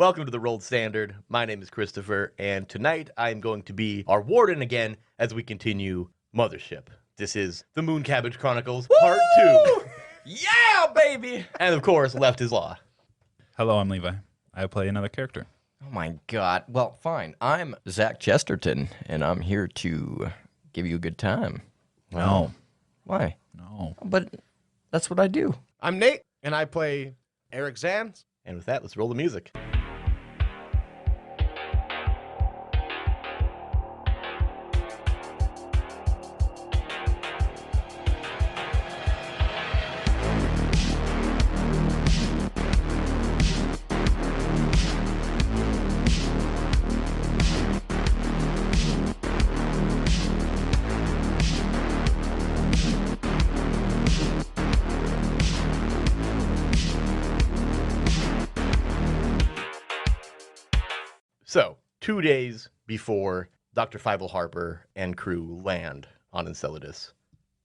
Welcome to the Rolled Standard. My name is Christopher, and tonight I am going to be our Warden again as we continue Mothership. This is the Moon Cabbage Chronicles, Part 2. Yeah, baby! And of course, Left is Law. Hello, I'm Levi. I play another character. Oh my god. Well, fine. I'm Zach Chesterton, and I'm here to give you a good time. No. Why? No. But that's what I do. I'm Nate, and I play Eric Zanz. And with that, let's roll the music. So, 2 days before Dr. Fievel Harper and crew land on Enceladus,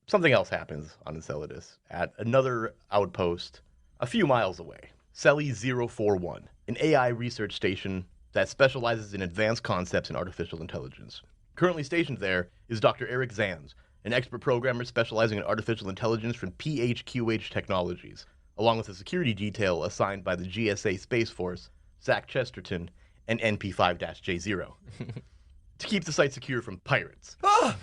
something else happens on Enceladus at another outpost a few miles away. Celi 041, an AI research station that specializes in advanced concepts in artificial intelligence. Currently stationed there is Dr. Eric Zanz, an expert programmer specializing in artificial intelligence from PHQH Technologies, along with a security detail assigned by the GSA Space Force, Zach Chesterton, and NP5-J0 to keep the site secure from pirates. Oh,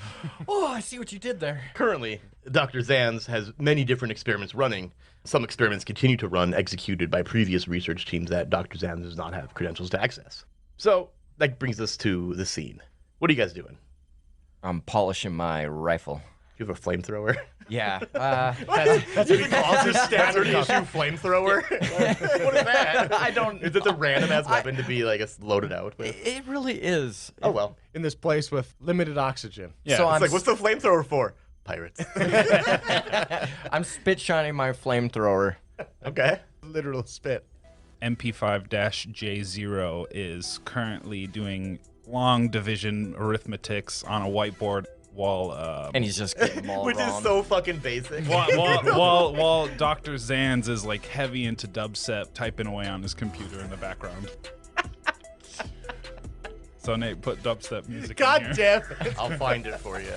I see what you did there. Currently, Dr. Zanz has many different experiments running. Some experiments continue to run, executed by previous research teams that Dr. Zanz does not have credentials to access. So, that brings us to the scene. What are you guys doing? I'm polishing my rifle. You have a flamethrower? Yeah. That's what he calls his standard issue flamethrower? What is that? I don't Is it the random-ass weapon to be, like, loaded out with? It really is. Oh, well. In this place with limited oxygen. Yeah. So It's I'm like, what's the flamethrower for? Pirates. I'm spit shining my flamethrower. Okay. Literal spit. MP5-J0 is currently doing long division arithmetics on a whiteboard while And he's just getting them all Which wrong. is so fucking basic. while Dr. Zanz is like heavy into dubstep, typing away on his computer in the background. So Nate, put dubstep music God in here. damn it. I'll find it for you.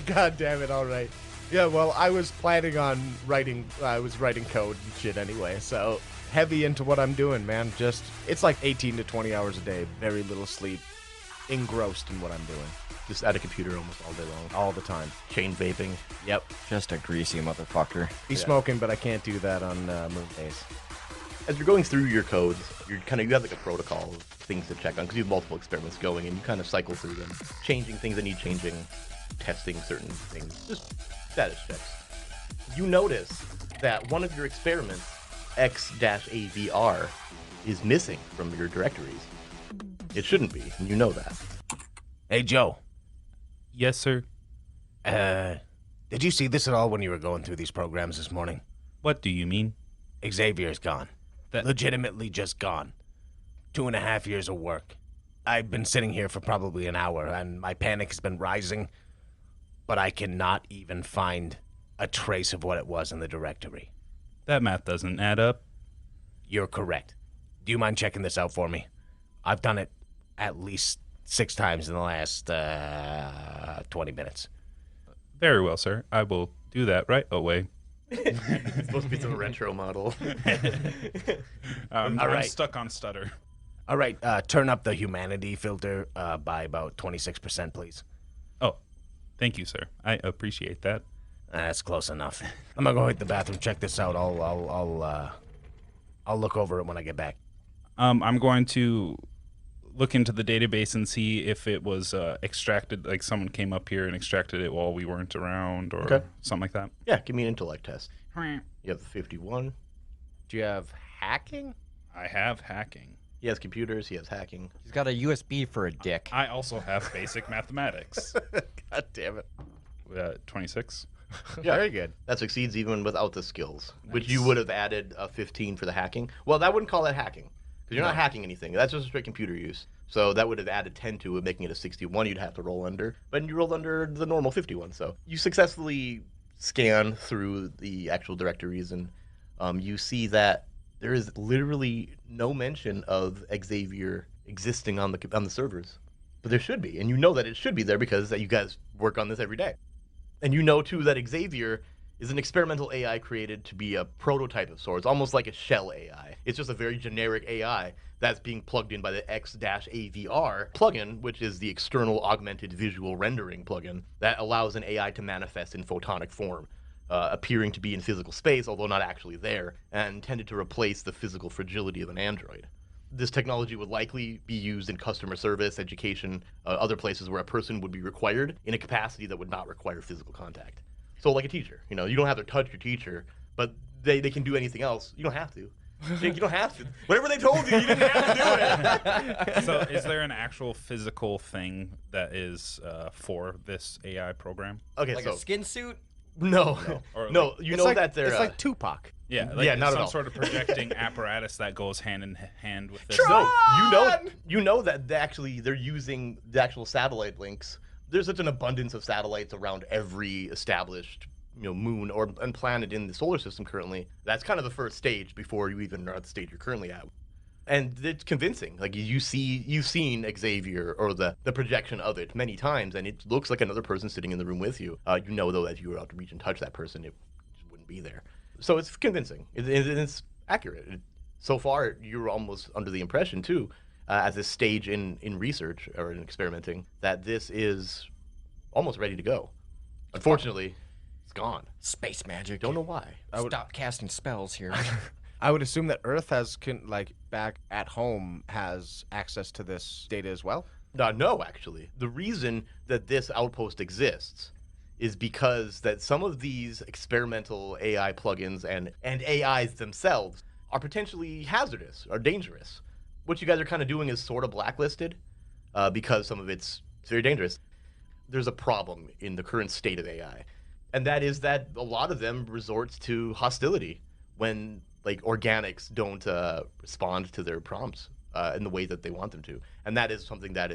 God damn it, all right. Yeah, well, I was planning on writing code and shit anyway, so heavy into what I'm doing, man. Just, it's like 18 to 20 hours a day, very little sleep, engrossed in what I'm doing. Just at a computer almost all day long. All the time. Chain vaping. Yep. Just a greasy motherfucker. Be smoking, but I can't do that on moon days. As you're going through your codes, you have like a protocol of things to check on because you have multiple experiments going and you kind of cycle through them, changing things that need changing, testing certain things, just status checks. You notice that one of your experiments, X-AVR, is missing from your directories. It shouldn't be, and you know that. Hey, Joe. Yes, sir. Did you see this at all when you were going through these programs this morning? What do you mean? Xavier's gone. That- Legitimately just gone. 2.5 years of work. I've been sitting here for probably an hour, and my panic has been rising, but I cannot even find a trace of what it was in the directory. That math doesn't add up. You're correct. Do you mind checking this out for me? I've done it at least 6 times in the last 20 minutes. Very well, sir. I will do that right away. It's supposed to be some retro model. I'm right. stuck on stutter. All right, turn up the humanity filter by about 26%, please. Oh, thank you, sir. I appreciate that. That's close enough. I'm gonna go hit the bathroom, check this out. I'll look over it when I get back. I'm going to look into the database and see if it was extracted, like someone came up here and extracted it while we weren't around or Okay. something like that. Yeah, give me an intellect test. You have 51. Do you have hacking? I have hacking. He has computers, he has hacking. He's got a USB for a dick. I also have basic mathematics. God damn it. 26. Yeah, Very good. that succeeds even without the skills, which Nice. you would have added a 15 for the hacking. Well, that wouldn't call that hacking, because you're not hacking anything. That's just straight computer use. So that would have added 10 to it, making it a 61 you'd have to roll under. But you rolled under the normal 51, so you successfully scan through the actual directories, and you see that there is literally no mention of Xavier existing on the servers. But there should be, and you know that it should be there because you guys work on this every day. And you know, too, that Xavier is an experimental AI created to be a prototype of sorts, almost like a shell AI. It's just a very generic AI that's being plugged in by the X-AVR plugin, which is the external augmented visual rendering plugin that allows an AI to manifest in photonic form, appearing to be in physical space, although not actually there, and intended to replace the physical fragility of an android. This technology would likely be used in customer service, education, other places where a person would be required in a capacity that would not require physical contact. So like a teacher, you don't have to touch your teacher, but they can do anything else. You don't have to. Jake, you don't have to. Whatever they told you, you didn't have to do it. So is there an actual physical thing that is for this AI program? Okay, Like so a skin suit? no, Or no, like- you It's know like, that they're it's like Tupac. Yeah, Yeah, not at some all. sort of projecting apparatus that goes hand in hand with this. no, you know that they're using the actual satellite links. There's such an abundance of satellites around every established moon and planet in the solar system currently. That's kind of the first stage before you even are at the stage you're currently at. And it's convincing. Like you've seen Xavier or the projection of it many times, and it looks like another person sitting in the room with you. You know, though, that if you were out to reach and touch that person, it just wouldn't be there. So it's convincing. It's accurate. So far, you're almost under the impression, too, as a stage in research or in experimenting, that this is almost ready to go. Unfortunately, it's gone. Space magic. Don't know why. Stop casting spells here. I would assume that Earth has, back at home, has access to this data as well. No, actually. The reason that this outpost exists is because that some of these experimental AI plugins and AIs themselves are potentially hazardous or dangerous. What you guys are kind of doing is sort of blacklisted because some of it's very dangerous. There's a problem in the current state of AI, and that is that a lot of them resorts to hostility when organics don't respond to their prompts in the way that they want them to. And that is something that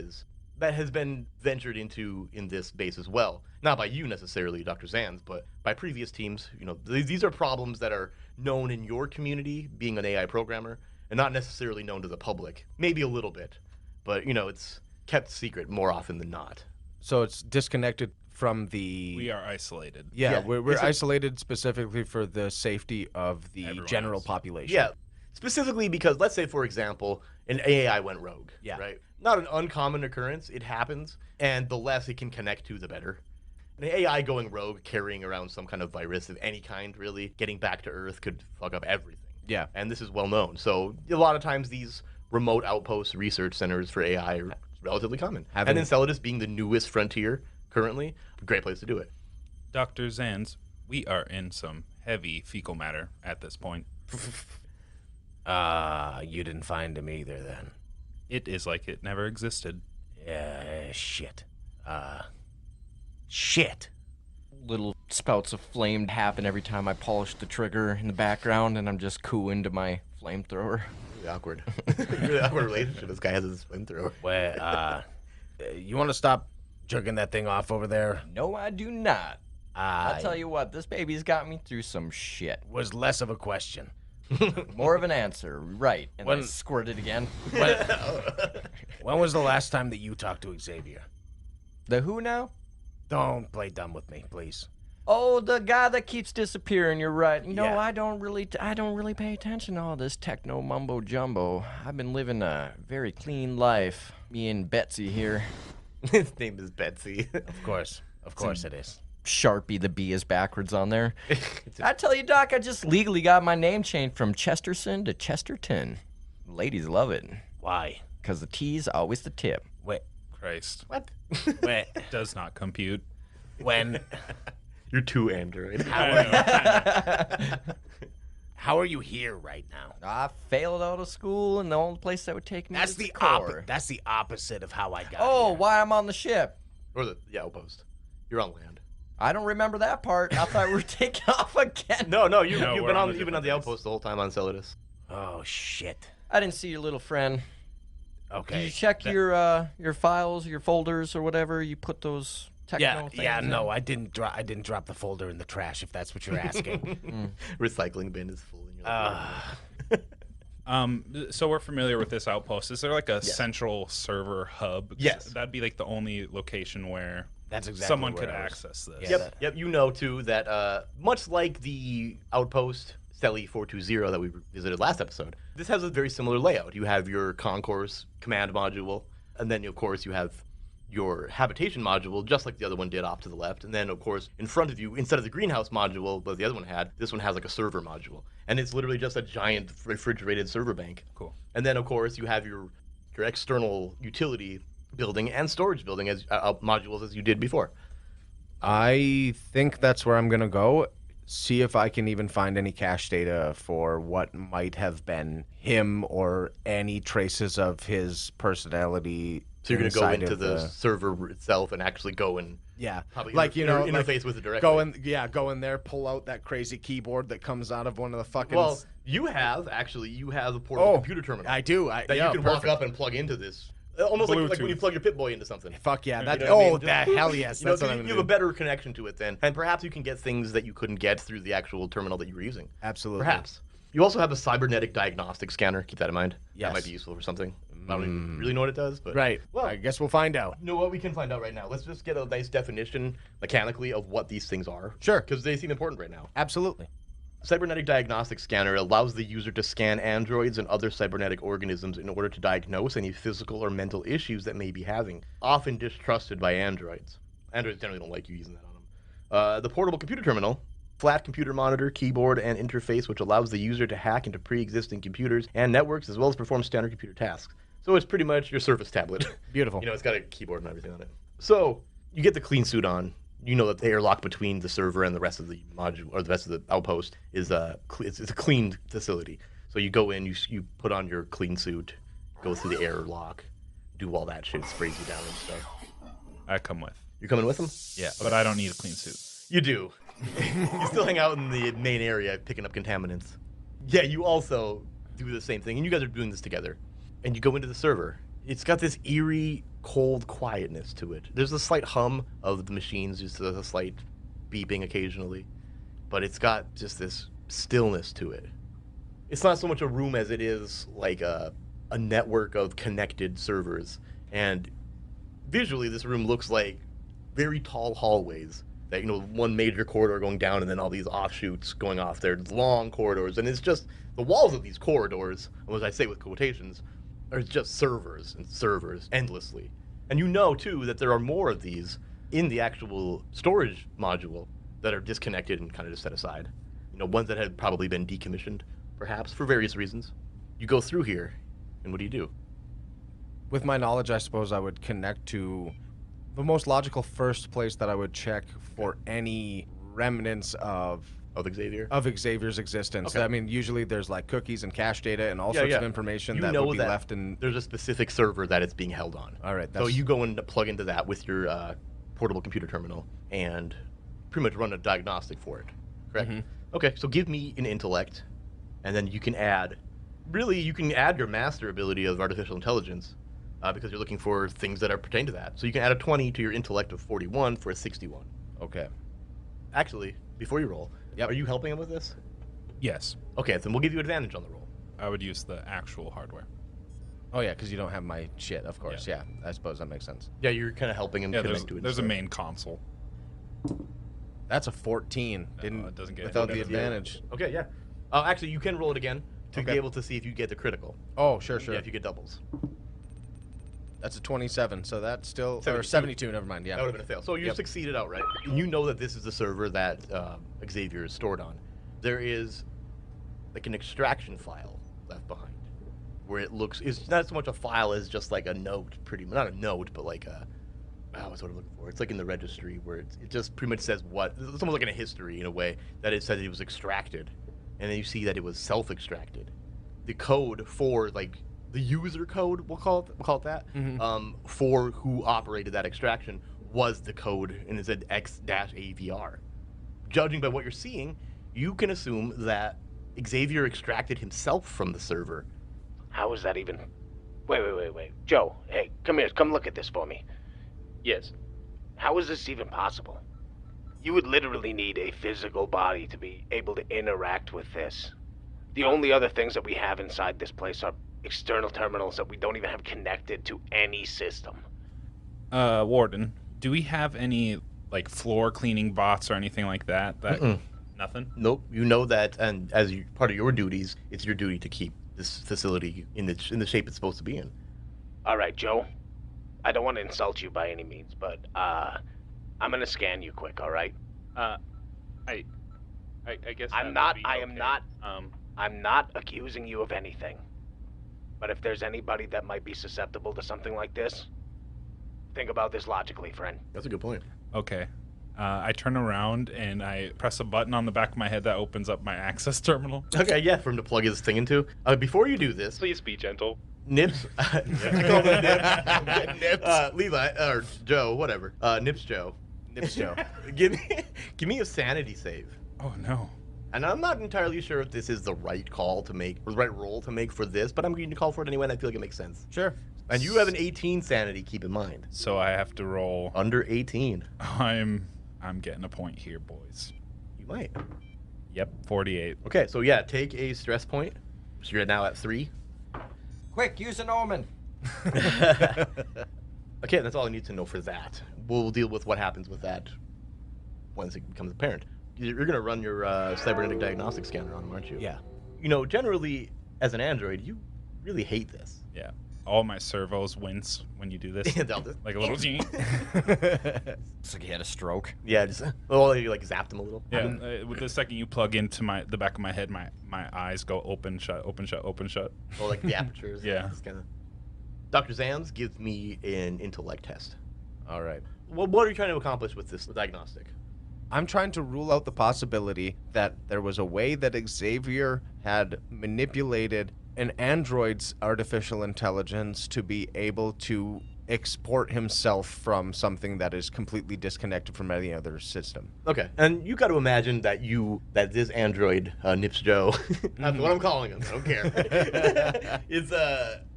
has been ventured into in this base as well. Not by you necessarily, Dr. Zanz, but by previous teams. These are problems that are known in your community, being an AI programmer, and not necessarily known to the public. Maybe a little bit, but it's kept secret more often than not. So it's disconnected from the... We are isolated. Yeah, Yeah, we're it's a- isolated specifically for the safety of the Everyone general else. population. Yeah, specifically because, let's say, for example, an AI went rogue. Yeah. Right? Not an uncommon occurrence. It happens, and the less it can connect to, the better. An AI going rogue, carrying around some kind of virus of any kind, really, getting back to Earth could fuck up everything. Yeah. And this is well known. So a lot of times these remote outposts, research centers for AI are relatively common. Having- And Enceladus being the newest frontier currently, a great place to do it. Dr. Zanz, we are in some heavy fecal matter at this point. You didn't find him either then. It is like it never existed. Yeah, shit. Shit. Little spouts of flame happen every time I polish the trigger in the background, and I'm just cooing to my flamethrower. Really awkward. Really awkward relationship this guy has with his flamethrower. Well, you want to stop jerking that thing off over there? No, I do not. I'll tell you what, this baby's got me through some shit. Was less of a question. More of an answer, right? And I When- squirted again. When was the last time that you talked to Xavier? The who now? Don't play dumb with me, please. Oh, the guy that keeps disappearing. You're right. Yeah. I don't really pay attention to all this techno mumbo jumbo. I've been living a very clean life. Me and Betsy here. His name is Betsy. Of course it is. Sharpie, the B is backwards on there. I tell you, Doc, I just legally got my name changed from Chesterson to Chesterton. Ladies love it, Why? because the T's always the tip. Wait, Christ. What? wait. Does not compute. When? You're too android. How are you here right now? I failed out of school, and the only place that would take me That's is the core. That's the opposite of how I got Oh, here. why I'm on the ship. Or the outpost. You're on land. I don't remember that part. I thought we were taking off again. No, No, you've we're been on on a you've been on the different base. outpost the whole time on Enceladus. Oh shit. I didn't see your little friend. Did Okay. you check your files, your folders, or whatever? You put those techno Yeah, things yeah, in? no, I didn't drop the folder in the trash if that's what you're asking. Recycling bin is full. And you're like, So we're familiar with this outpost. Is there like a central server hub? 'Cause Yes. That'd be like the only location where That's exactly someone where could I was- access this. Yeah. Yep. You know too that much like the outpost Steli 420 that we visited last episode, this has a very similar layout. You have your concourse command module, and then of course you have your habitation module, just like the other one did off to the left. And then of course in front of you, instead of the greenhouse module that the other one had, this one has like a server module, and it's literally just a giant refrigerated server bank. Cool. And then of course you have your external utility building and storage building as modules as you did before. I think that's where I'm going to go. See if I can even find any cache data for what might have been him or any traces of his personality. So you're going to go inside into of the server itself and actually go and probably like interface with it directly. Go in there, pull out that crazy keyboard that comes out of one of the fucking. Well, you have a portable computer terminal. I do. that you can walk up and plug into this. Almost like when you plug your Pip-Boy into something. Fuck yeah! That You know what I mean? that hell yes! You know, That's so what I'm you gonna have do. a better connection to it then, and perhaps you can get things that you couldn't get through the actual terminal that you were using. Absolutely. Perhaps. You also have a cybernetic diagnostic scanner. Keep that in mind. Yes. That might be useful for something. I don't even really know what it does, but Right. Well, I guess we'll find out. you know what? We can find out right now. Let's just get a nice definition mechanically of what these things are. Sure. Because they seem important right now. Absolutely. Cybernetic diagnostic scanner allows the user to scan androids and other cybernetic organisms in order to diagnose any physical or mental issues that may be having, often distrusted by androids. Androids generally don't like you using that on them. The portable computer terminal, flat computer monitor, keyboard, and interface, which allows the user to hack into pre-existing computers and networks, as well as perform standard computer tasks. So it's pretty much your Surface tablet. Beautiful. You know, it's got a keyboard and everything on it. So you get the clean suit on. You know that the airlock between the server and the rest of the module or the rest of the outpost is it's a clean facility. So you go in, you put on your clean suit, go through the airlock, do all that shit, sprays you down and stuff. I come with. You coming with them? Yeah, but I don't need a clean suit. You do. You still hang out in the main area picking up contaminants. Yeah, you also do the same thing, and you guys are doing this together. And you go into the server. It's got this eerie, cold quietness to it. There's a slight hum of the machines, just a slight beeping occasionally, but it's got just this stillness to it. It's not so much a room as it is like a network of connected servers. And visually, this room looks like very tall hallways that, you know, one major corridor going down and then all these offshoots going off there. It's long corridors, and it's just the walls of these corridors, as I say with quotations, are just servers and servers endlessly. And you know, too, that there are more of these in the actual storage module that are disconnected and kind of just set aside. You know, ones that had probably been decommissioned, perhaps, for various reasons. You go through here, and what do? With my knowledge, I suppose I would connect to the most logical first place that I would check for any remnants of Xavier's existence. Okay. I mean, usually there's like cookies and cache data and all sorts of information You that know would be that left in. There's a specific server that it's being held on. All right. So you go and plug into that with your portable computer terminal and pretty much run a diagnostic for it, correct? Okay, so give me an intellect, and then you can add your master ability of artificial intelligence because you're looking for things that are pertain to that. So you can add a 20 to your intellect of 41 for a 61. Okay. Actually, before you roll, are you helping him with this? Yes, Okay, then we'll give you advantage on the roll. I would use the actual hardware. Oh yeah, because you don't have my shit, of course. Yeah, I suppose that makes sense. Yeah, you're kind of helping him Yeah, connect to it. there's a main console. That's a 14. it doesn't get without any the better. advantage. Okay, yeah. Actually, you can roll it again to be Okay. able to see if you get the critical. Oh, sure. Yeah, if you get doubles. That's a 27, so that's still... Or 72. 72, never mind, yeah. That would have been a fail. So you Yep. succeeded outright. And you know that this is the server that Xavier is stored on. There is like an extraction file left behind where it looks... It's not so much a file as just like a note, not a note, but like a... what's what I'm looking for? It's like in the registry where it just pretty much says what... It's almost like in a history in a way that it said it was extracted. And then you see that it was self-extracted. The code for like... The user code, we'll call it that, for who operated that extraction was the code, and it said X-AVR. Judging by what you're seeing, you can assume that Xavier extracted himself from the server. How is that even? Wait. Joe, hey, come here. Come look at this for me. Yes. How is this even possible? You would literally need a physical body to be able to interact with this. The only other things that we have inside this place are external terminals that we don't even have connected to any system. Warden, do we have any like floor cleaning bots or anything like that? Nothing. Nope. You know that, and as part of your duties, it's your duty to keep this facility in the shape it's supposed to be in. All right, Joe. I don't want to insult you by any means, but I'm gonna scan you quick. All right. I guess I'm not. I am not. I'm not accusing you of anything. But if there's anybody that might be susceptible to something like this, think about this logically, friend. That's a good point. Okay. I turn around and I press a button on the back of my head that opens up my access terminal. Okay, yeah, for him to plug his thing into. Before you do this, Please be gentle. Nips. I call him Nips. Nips. Levi or Joe, whatever. Nips Joe. Nips Joe. give me a sanity save. Oh no. And I'm not entirely sure if this is the right call to make, or the right role to make for this, but I'm going to call for it anyway, and I feel like it makes sense. Sure. And you have an 18 sanity, keep in mind. So I have to roll. Under 18. I'm getting a point here, boys. You might. Yep, 48. Okay, so yeah, take a stress point. So you're now at 3. Quick, use an omen. Okay, that's all I need to know for that. We'll deal with what happens with that once it becomes apparent. You're going to run your cybernetic diagnostic scanner on him, aren't you? Yeah. You know, generally, as an android, you really hate this. Yeah. All my servos wince when you do this. They'll just- Like a little It's like he had a stroke. Yeah, just you like zapped him a little. Yeah, with the second you plug into the back of my head, my eyes go open, shut, open, shut, open, shut. Or like the apertures. Yeah. Just kinda... Dr. Zanz, give me an intellect test. All right. What are you trying to accomplish with this diagnostic? I'm trying to rule out the possibility that there was a way that Xavier had manipulated an android's artificial intelligence to be able to export himself from something that is completely disconnected from any other system. Okay, and you got to imagine that this android, Nips Joe, that's what I'm calling him, I don't care, is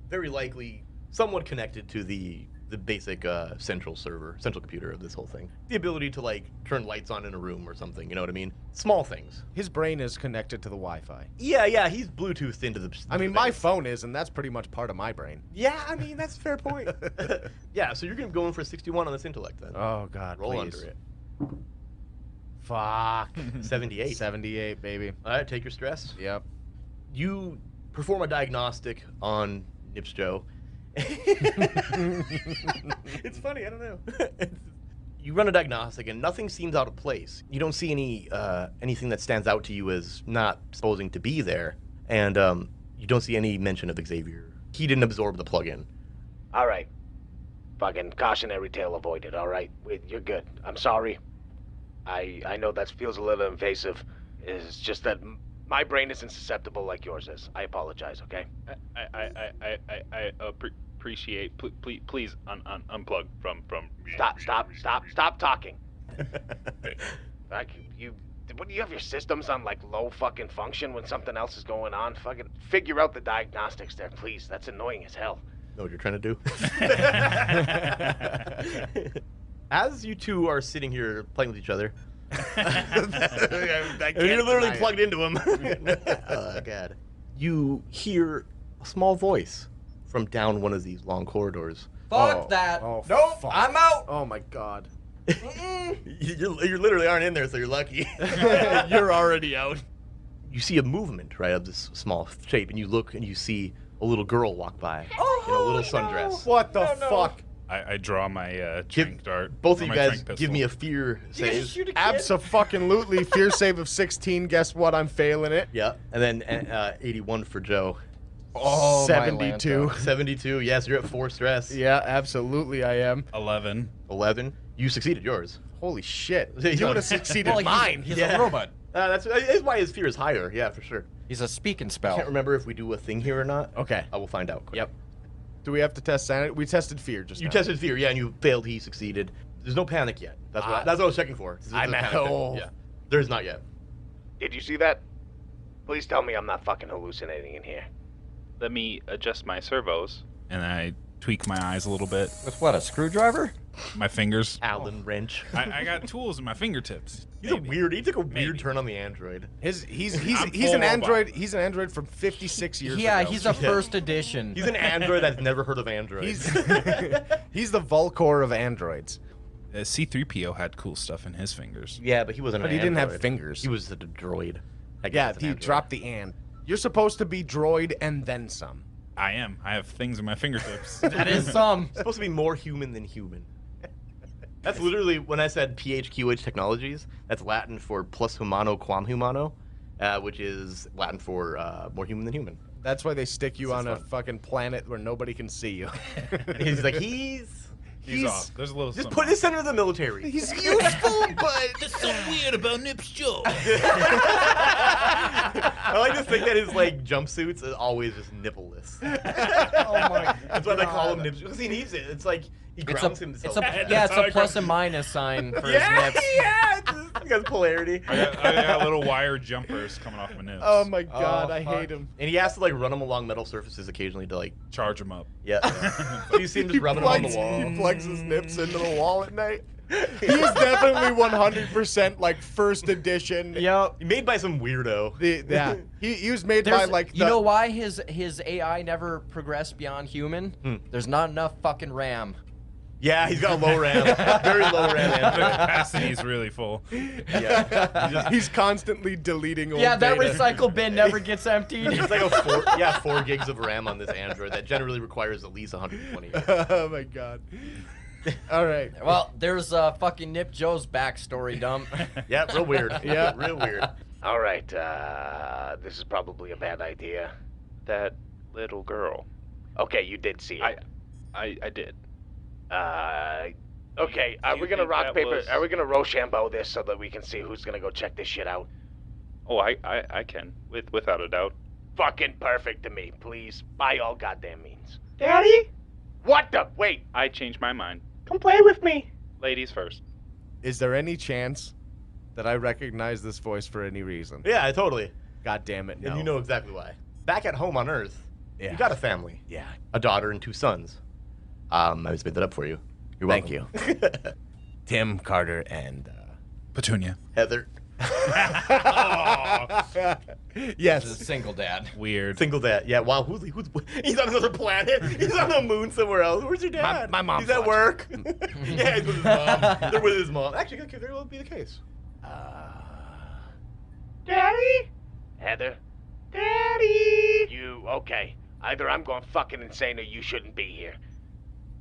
very likely somewhat connected to the basic central computer of this whole thing. The ability to like turn lights on in a room or something, you know what I mean? Small things. His brain is connected to the Wi-Fi. Yeah, he's Bluetoothed into the... I mean, my phone is, and that's pretty much part of my brain. Yeah, I mean, that's a fair point. Yeah, so you're going to go in for 61 on this intellect then. Oh, God, Roll please. under it. Fuck. 78. 78, baby. All right, take your stress. Yep. You perform a diagnostic on Nips Joe. It's funny, I don't know. You run a diagnostic and nothing seems out of place. You don't see anything that stands out to you as not supposing to be there, and you don't see any mention of Xavier. He didn't absorb the plug-in. All right. Fucking cautionary tale avoided. All right. You're good. I'm sorry. I know that feels a little invasive. It's just that my brain isn't susceptible like yours is. I apologize. Okay. I appreciate. Please unplug from. Stop talking. Like what do you have your systems on like low fucking function when something else is going on? Fucking figure out the diagnostics there, please. That's annoying as hell. Know what you're trying to do? As you two are sitting here playing with each other, and you're literally plugged into him. Oh, God. You hear a small voice from down one of these long corridors. Fuck that. Oh, nope, fuck. I'm out. Oh, my God. You literally aren't in there, so you're lucky. You're already out. You see a movement, right, of this small shape, and you look and you see a little girl walk by in a little sundress. What the fuck? I draw my trank dart. Both or of you my guys trank pistol. give me a fear save. Abso-fucking-lutely. Fear save of 16. Guess what? I'm failing it. Yeah, and then 81 for Joe. Oh, 72. 72, yes, you're at 4 stress. Yeah, absolutely I am. 11. 11, you succeeded yours. Holy shit. You You would have succeeded Well, mine. He's Yeah. a robot. That's why his fear is higher, yeah, for sure. He's a speak and I spell. can't remember if we do a thing here or not. Okay. I will find out. Quick. Yep. Do we have to test sanity? We tested fear just You now. tested fear, yeah, and you failed, he succeeded. There's no panic yet. That's what I was checking for. There's I'm no at panic thing. home. Yeah. There's not yet. Did you see that? Please tell me I'm not fucking hallucinating in here. Let me adjust my servos. And I tweak my eyes a little bit. With what, a screwdriver? My fingers. Allen wrench. I got tools in my fingertips. He took a weird turn on the android. He's I'm an full Android. He's an Android from 56 years Yeah, ago. he's a first edition. He's an android that's never heard of androids. He's the Volcor of androids. C-3PO had cool stuff in his fingers. Yeah, but he wasn't But an he didn't have android. fingers. He was a droid. I guess Yeah, it's an he android. dropped the and. You're supposed to be droid and then some. I am. I have things in my fingertips. That is some. It's supposed to be more human than human. That's literally when I said PHQH Technologies. That's Latin for plus humano quam humano, which is Latin for more human than human. That's why they stick you This on is a fun. fucking planet where nobody can see you. And he's like, he's off. There's a little just something put off. this into the military. He's useful, but That's so weird about Nip's jaw. I like to think that his like jumpsuits are always just nippleless. Oh my That's why they call him nips because he needs it. It's like he It's grounds a, himself. it's a plus and minus sign for his yeah, nips. yeah, it's got polarity. I got little wire jumpers coming off my nips. oh my god, Oh, I fuck. hate him. And he has to like run them along metal surfaces occasionally to like Charge them up. yeah. So you see him just rubbing them on the He wall. plugs his nips into the wall at night. He is definitely 100% like first edition. Yep. Made by some weirdo. Yeah, he was made by There's, like you know why his AI never progressed beyond human? There's not enough fucking RAM. Yeah, he's got a low RAM, very low RAM. The Android. capacity is really full. Yeah, he's constantly deleting old Yeah, that data. recycle bin never gets emptied. it's like a 4 gigs of RAM on this Android that generally requires at least 120. Oh my god. All right. Well, there's fucking Nip Joe's backstory dump. Yeah, real weird. Yeah. real weird. All right, this is probably a bad idea. That little girl. Okay, you did see it. I did. Okay, Do are you we gonna think rock that paper? was- Are we gonna Rochambeau this so that we can see who's gonna go check this shit out? Oh, I can, without a doubt. Fucking perfect to me, please, by all goddamn means. Daddy? What the? Wait, I changed my mind. come play with me. Ladies first. Is there any chance that I recognize this voice for any reason? Yeah, totally. God damn it, no. And you know exactly why. Back at home on Earth, Yeah. you got a family, Yeah. a daughter and 2 sons. I just made that up for you. You're Thank welcome. Tim, Carter, and Petunia. Heather, yes. Just a single dad. Weird. single dad. Yeah, wow. Who's he's on another planet. He's on the moon somewhere else. Where's your dad? My mom's He's at watching. work. Yeah, he's with his mom. They're with his mom. Actually, that could very well be the case. Daddy? Heather? Daddy? You, okay. Either I'm going fucking insane or you shouldn't be here.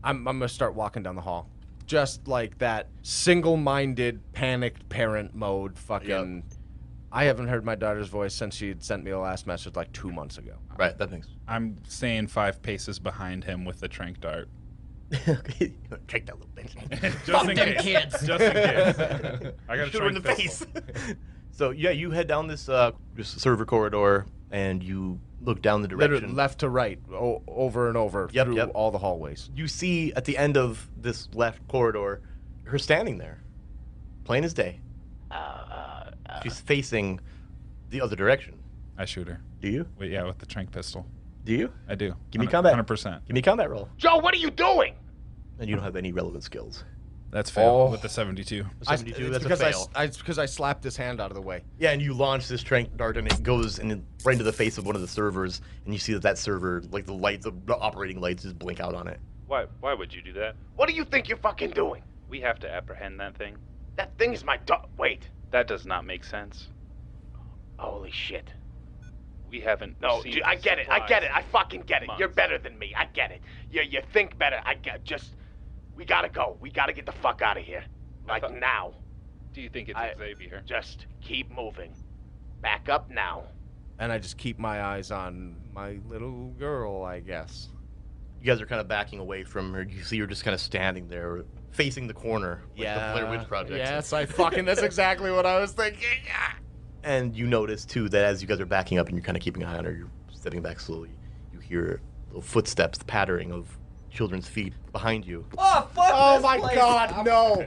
I'm gonna start walking down the hall. Just like that single-minded, panicked parent mode fucking... I haven't heard my daughter's voice since she had sent me the last message like 2 months ago. Right, that makes. I'm staying 5 paces behind him with the trank dart. Okay, take that little bitch. Just in them case. kids. Just in case. I got a Shoot her in trank the pistol. face. So yeah, you head down this server corridor and you look down the direction. Literally left to right, over and over Yep, through yep. all the hallways. You see at the end of this left corridor, her standing there, plain as day. She's facing the other direction. I shoot her. Do you? Wait, yeah, with the trank pistol. Do you? I do. Give me combat. 100%. Give me a combat roll. Joe, what are you doing? And you don't have any relevant skills. That's fail Oh. with the 72. 72, that's a because fail. it's because I slapped his hand out of the way. Yeah, and you launch this trank dart, and it goes right into the face of one of the servers, and you see that server, like the lights, the operating lights, just blink out on it. Why would you do that? What do you think you're fucking doing? We have to apprehend that thing. That thing is my dog. Wait. That does not make sense. Holy shit. We haven't. No, received dude, I get it. I get it. I fucking get it. Months. You're better than me. I get it. You think better. I get. Just, we gotta go. We gotta get the fuck out of here. Like thought- now. Do you think it's I- Xavier? Just keep moving. Back up now. And I just keep my eyes on my little girl, I guess. You guys are kind of backing away from her. You see her just kind of standing there, facing the corner, like the Blair Witch Project. Yes, that's exactly what I was thinking. And you notice too that as you guys are backing up and you're kind of keeping an eye on her, you're stepping back slowly. You hear little footsteps, the pattering of children's feet behind you, Oh, fuck Oh this my place. god, no!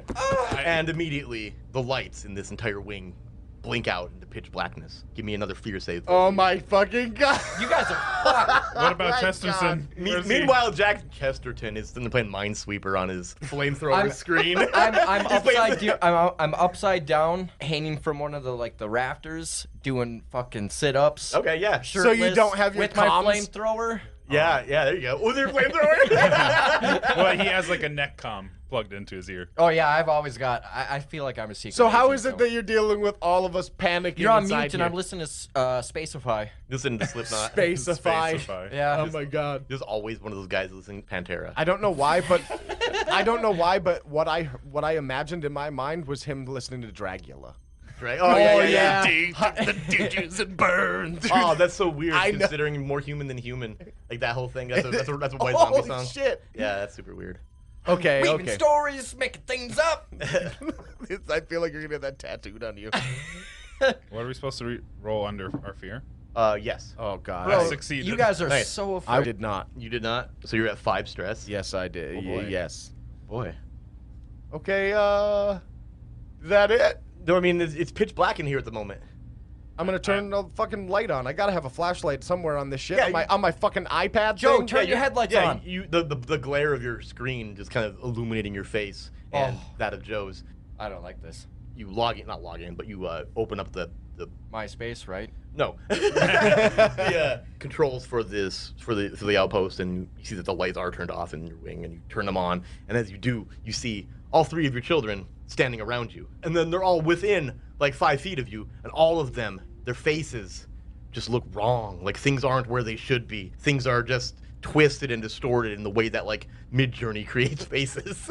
and immediately the lights in this entire wing blink out into pitch blackness. Give me another fear save. Oh my fucking god! You guys are fucked. What about my Chesterton? God. Where's he? Meanwhile, Jack Chesterton is sitting there playing Minesweeper on his flamethrower screen. I'm He's playing- I'm upside down, hanging from one of the rafters, doing fucking sit-ups. Okay, yeah. So you don't have your with my comms? flamethrower. Yeah, there you go. Oh, there's flamethrower. Well, he has like a neck comm plugged into his ear. Oh yeah, I've always got. I feel like I'm a secret. So how agent, is it that you're dealing with all of us panicking? you're on inside mute and here? I'm listening to Spacify? Listen to Slipknot. Spacify. Spacify. Yeah. Oh my god. There's always one of those guys listening to Pantera. I don't know why, but what I imagined in my mind was him listening to Dragula. Right? Oh, yeah. The ditches and burns. Oh, that's so weird. I know. Considering more human than human, like that whole thing. That's a White Zombie Holy song. shit. Yeah, that's super weird. Okay, Weaving okay. stories, making things up. I feel like you're gonna get that tattooed on you. What are we supposed to roll under our fear? Yes. Oh god. I Bro, succeeded. you guys are Nice. so I afraid. did not. You did not. So you're at 5 stress. Yes, I did. Oh, boy. Yes. Boy. Okay. Is that it? No, I mean it's pitch black in here at the moment. I'm gonna turn the fucking light on. I gotta have a flashlight somewhere on this shit. Yeah, on my fucking iPad. Joe, thing? turn your headlights yeah, on. The glare of your screen just kind of illuminating your face and that of Joe's. I don't like this. You not log in, but you open up the MySpace, right? no the controls for the outpost, and you see that the lights are turned off in your wing, and you turn them on, and as you do, you see all 3 of your children standing around you, and then they're all within like 5 feet of you, and all of them, their faces just look wrong, like things aren't where they should be. Things are just twisted and distorted in the way that like Midjourney creates faces.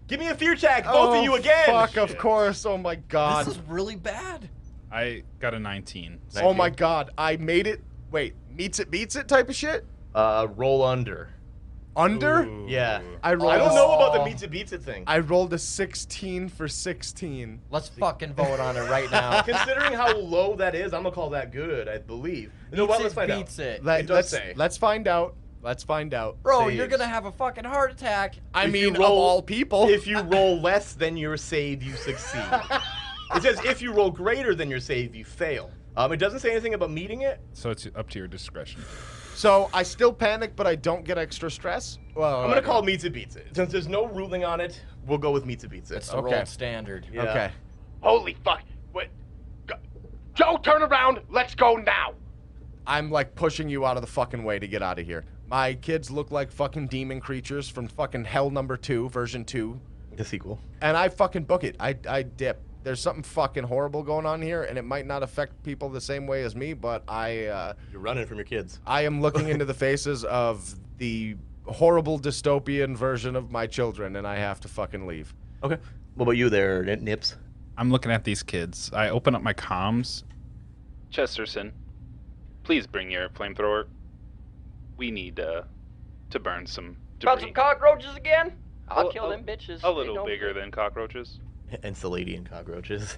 Give me a fear check, both of you again. Fuck, of course. Oh my god. This is really bad. I got a 19. Oh my god. I made it. Wait, meets it, beats it type of shit? Roll under. Under? Ooh. Yeah. I rolled I don't a- know about the meets it beats it thing. I rolled a 16 for 16. Let's fucking vote on it right now. Considering how low that is, I'm gonna call that good. I believe. You know what? Let's find out. beats it. It does say. Let's find out. Let's find out. Bro, saves. you're gonna have a fucking heart attack. I If you mean, of roll- all people. If you roll less than your save, you succeed. It says if you roll greater than your save, you fail. It doesn't say anything about meeting it. So it's up to your discretion. So I still panic, but I don't get extra stress. Well, I'm gonna call meets it beats it. Since there's no ruling on it, we'll go with meets it beats it. It's the Okay. rolled standard. Yeah. Okay. Holy fuck. Wait. Joe, turn around. Let's go now. I'm like pushing you out of the fucking way to get out of here. My kids look like fucking demon creatures from fucking Hell number 2, version 2. The sequel. And I fucking book it. I dip. There's something fucking horrible going on here, and it might not affect people the same way as me, but You're running from your kids. I am looking into the faces of the horrible dystopian version of my children, and I have to fucking leave. Okay. What about you there, Nips? I'm looking at these kids. I open up my comms. Chesterton, please bring your flamethrower. We need to burn some Found debris. some cockroaches again? I'll Well, kill them bitches. A little bigger than cockroaches. Enceladian cockroaches.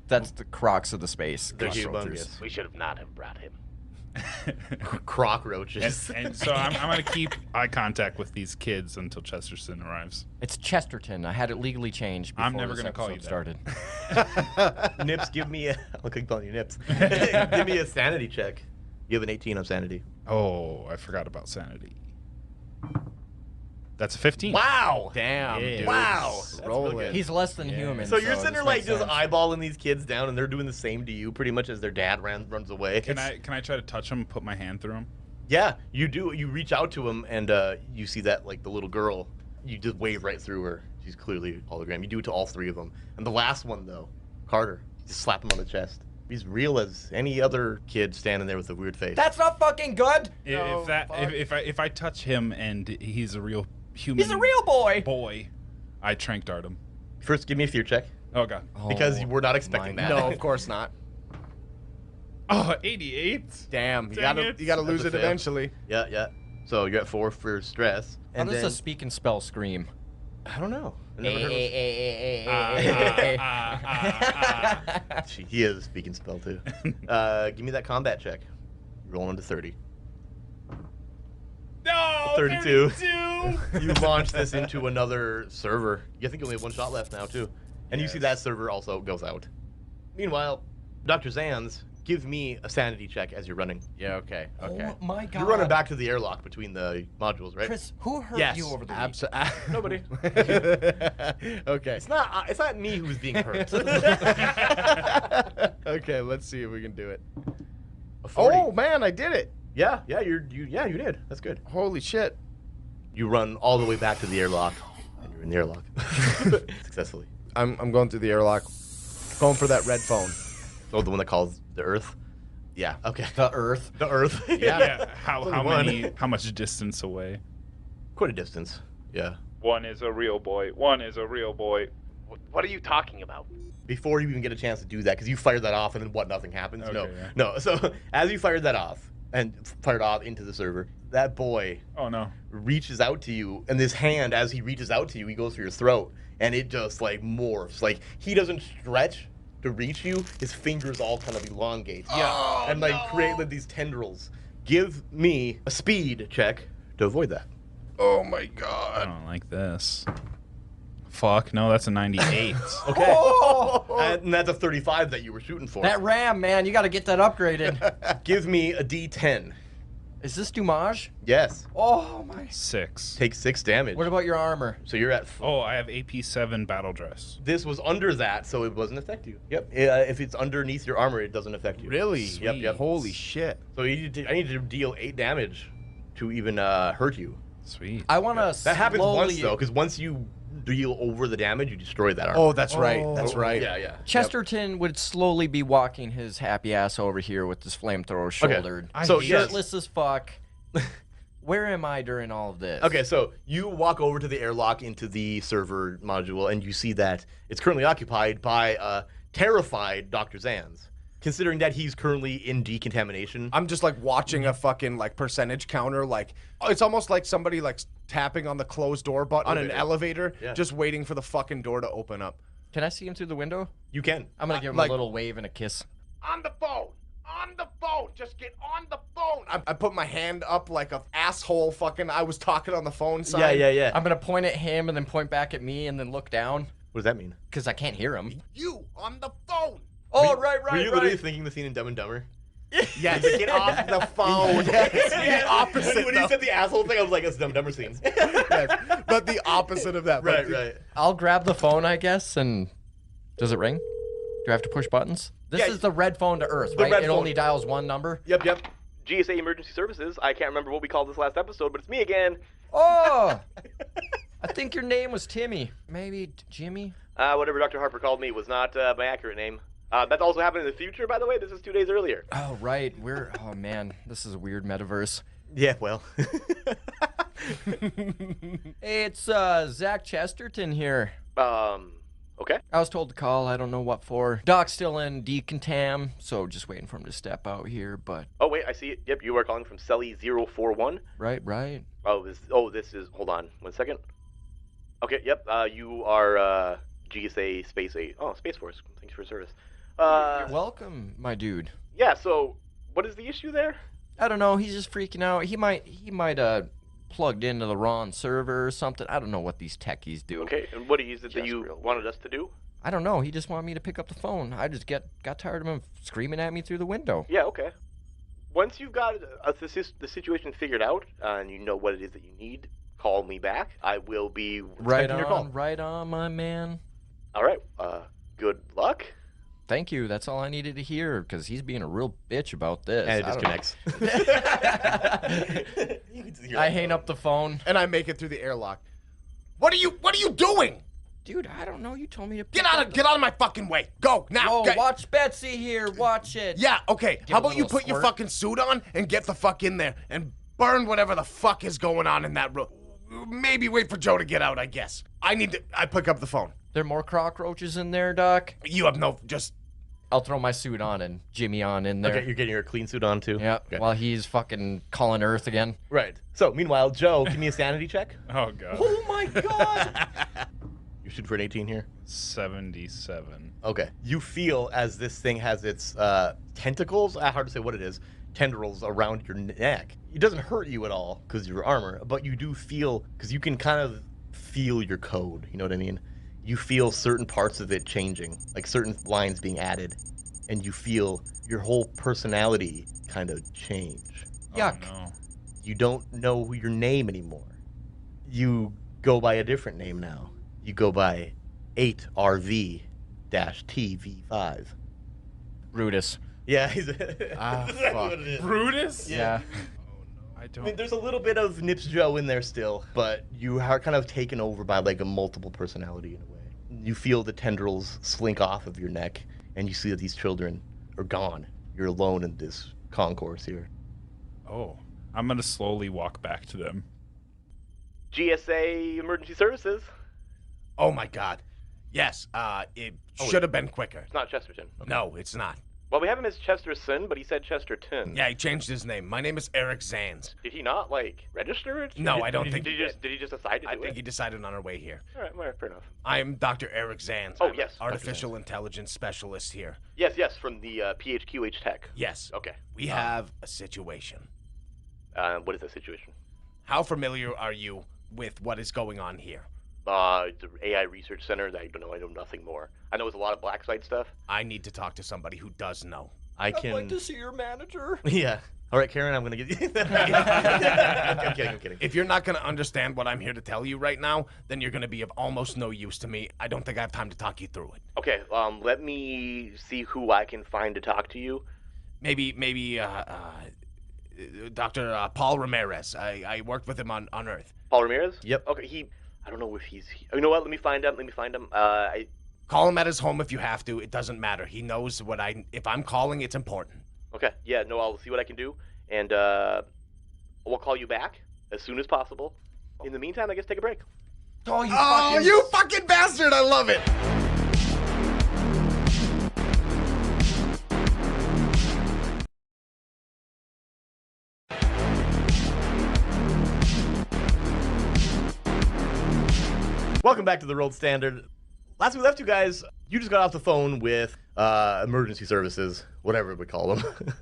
That's the crocs of the space. They're Cockroaches. humongous. We should have not have brought him. Crockroaches. And so I'm going to keep eye contact with these kids until Chesterton arrives. It's Chesterton. I had it legally changed before I'm never this gonna call you episode that. started. Nips, give me a... I'll keep calling you Nips. Give me a sanity check. You have an 18 on sanity. Oh, I forgot about sanity. That's a 15. Wow! Damn, Yeah. dude. Wow! Roll That's real it. good. He's less than human. So you're sitting this there like makes just sense. eyeballing these kids down, and they're doing the same to you, pretty much as their dad runs away. Can I try to touch them, put my hand through them? Yeah, you do. You reach out to him, and you see that like the little girl. You just wave right through her. She's clearly a hologram. You do it to all 3 of them, and the last one though, Carter, you just slap him on the chest. He's real as any other kid standing there with a weird face. That's not fucking good. No, If I touch him and he's a real human, He's a real boy. I trank dart him. First, give me a fear check Oh god. because Oh, we're not expecting my that. No, of course not. Oh, 88. Damn, Dang you it. gotta lose That's it a fail. eventually. Yeah. So you're at 4 for stress, How and does then a speak and spell scream? I don't know. I never heard of He is a speaking spell too. Give me that combat check. Rolling to 30. No, 32. You launch this into another server. I think you only have 1 shot left now too. And you see that server also goes out. Meanwhile, Dr. Zanz, give me a sanity check as you're running. Yeah, okay. Okay. Oh my god. You're running back to the airlock between the modules, right? Chris, who hurt Yes. you over the week? Nobody. Okay. It's not me who's being hurt. Okay, let's see if we can do it. A 40. Oh man, I did it. Yeah, you did. That's good. Holy shit. You run all the way back to the airlock, and you're in the airlock successfully. I'm going through the airlock, going for that red phone. Oh, the one that calls the Earth. Yeah. Okay. The Earth. The Earth. Yeah. Only How much distance away? Quite a distance. Yeah. One is a real boy. One is a real boy. What are you talking about? Before you even get a chance to do that, because you fired that off and then nothing happens. Okay, No. So as you fired that off and fired off into the server, that boy Oh no. reaches out to you, and this hand, as he reaches out to you, he goes for your throat, and it just like morphs. Like he doesn't stretch to reach you; his fingers all kind of elongate. Yeah, and like create like these tendrils. Give me a speed check to avoid that. Oh my I god. don't like this. Fuck, no, that's a 98. Okay, and that's a 35 that you were shooting for. That RAM, man, you got to get that upgraded. Give me a D10. Is this Dumage? Yes, Oh my. 6. take 6 damage. What about your armor? So you're at. Oh, I have AP7 battle dress. This was under that, so it doesn't affect you. Yep. If it's underneath your armor, it doesn't affect you. Really? Yep. Holy shit. So I need to deal 8 damage to even hurt you. Sweet. I want to That happens once though, because once you deal over the damage, you destroy that armor. Oh, that's right. That's right. Yeah. Chesterton would slowly be walking his happy ass over here with his flamethrower shouldered. So Shirtless as fuck. Where am I during all of this? Okay, so you walk over to the airlock into the server module, and you see that it's currently occupied by a terrified Dr. Zanz. Considering that he's currently in decontamination. I'm just like watching a fucking like percentage counter. Like it's almost like somebody like tapping on the closed door button on an elevator, just waiting for the fucking door to open up. Can I see him through the window? You can. I'm gonna give him like- a little wave and a kiss. On the phone! On the phone! Just get on the phone! I put my hand up like a asshole fucking I was talking on the phone sign. Yeah. I'm gonna point at him and then point back at me and then look down What does that mean? because I can't hear him. You on the phone! Oh, right. Were you literally thinking the scene in Dumb and Dumber? Yes. Get off the phone. Yes. The opposite. When you said the asshole thing, I was like, it's Dumb and Dumber scenes. Yes. But the opposite of that. Like, right. I'll grab the phone, I guess, and does it ring? Do I have to push buttons? This Yeah. is the red phone to Earth, The right? red It phone. only dials one number. Yep. GSA Emergency Services. I can't remember what we called this last episode, but it's me again. Oh! I think your name was Timmy. Maybe Jimmy? Whatever Dr. Harper called me was not my accurate name. That's also happening in the future, by the way. This is 2 days earlier. Oh, right. Oh, man. This is a weird metaverse. Yeah, well. Hey, it's Zach Chesterton here. Okay. I was told to call. I don't know what for. Doc's still in decontam, so just waiting for him to step out here, but... Oh, wait, I see it. Yep, you are calling from Celly 041. Right. This is, hold on 1 second. Okay, yep, you are, GSA Space Force. Thanks for your service. You're welcome, my dude. Yeah, so, what is the issue there? I don't know. He's just freaking out. He might plugged into the wrong server or something. I don't know what these techies do. Okay, and what is it that Just you real wanted us to do? I don't know. He just wanted me to pick up the phone. I just got tired of him screaming at me through the window. Yeah, okay. Once you've got the situation figured out, and you know what it is that you need, call me back. I will be expecting your call. Right on, my man. All right, good luck. Thank you. That's all I needed to hear, because he's being a real bitch about this. And it I don't know. disconnects. I hang up the phone. and I make it through the airlock. What are you doing? Dude, I don't know. You told me to Get out of my fucking way. Go now. Oh, Get- watch Betsy here. Watch it. Yeah, okay. Give How a about you little put your squirt. fucking suit on and get the fuck in there and burn whatever the fuck is going on in that room. Maybe wait for Joe to get out, I guess. I pick up the phone. There are more cockroaches in there, Doc. You have just I'll throw my suit on and Jimmy on in there. Okay, you're getting your clean suit on too? Yeah, Okay. while he's fucking calling Earth again. Right. So, meanwhile, Joe, give me a sanity check. Oh, God. Oh my god! You shoot for an 18 here. 77. Okay. You feel as this thing has its tentacles, hard to say what it is, tendrils around your neck. It doesn't hurt you at all because of your armor, but you do feel, because you can kind of feel your code, you know what I mean? you feel certain parts of it changing, like certain lines being added, and you feel your whole personality kind of change. Yuck. Oh, no. You don't know your name anymore. You go by a different name now. You go by 8RV-TV5. Brutus. Yeah, he's Ah, fuck. Brutus? Yeah. I I don't. mean, there's a little bit of Nips Joe in there still, but you are kind of taken over by like a multiple personality in a way. You feel the tendrils slink off of your neck, and you see that these children are gone. You're alone in this concourse here. Oh, I'm gonna slowly walk back to them. GSA Emergency Services. Oh my God. Yes. It should have been quicker. It's not Chesterton. No, it's not. Well, we have him as Chesterson, but he said Chesterton. Yeah, he changed his name. My name is Eric Zanz. Did he not like register it? No, I don't think Did he he just decide to do I it? think he decided on our way here. All right, well, fair enough. I'm Dr. Eric Zanz. Oh, I'm yes, Dr. artificial intelligence specialist here. Yes, from the PHQH Tech. Yes. Okay. We have a situation. What is the situation? How familiar are you with what is going on here? The AI Research Center. I don't know. I know nothing more. I know it's a lot of black site stuff. I need to talk to somebody who does know. I can. I'd like to see your manager. Yeah. All right, Karen. I'm gonna get you. I'm kidding. If you're not going to understand what I'm here to tell you right now, then you're going to be of almost no use to me. I don't think I have time to talk you through it. Okay. Let me see who I can find to talk to you. Maybe, Dr. Paul Ramirez. I worked with him on Earth. Paul Ramirez. Yep. Okay. I don't know if he's. You know what? Let me find him. Call him at his home if you have to. It doesn't matter. He knows what if I'm calling, it's important. Okay. Yeah. No. I'll see what I can do, and we'll call you back as soon as possible. In the meantime, I guess take a break. Oh, you Oh, fucking... you fucking bastard! I love it. Welcome back to the World Standard. Last we left you guys, you just got off the phone with emergency services, whatever we call them.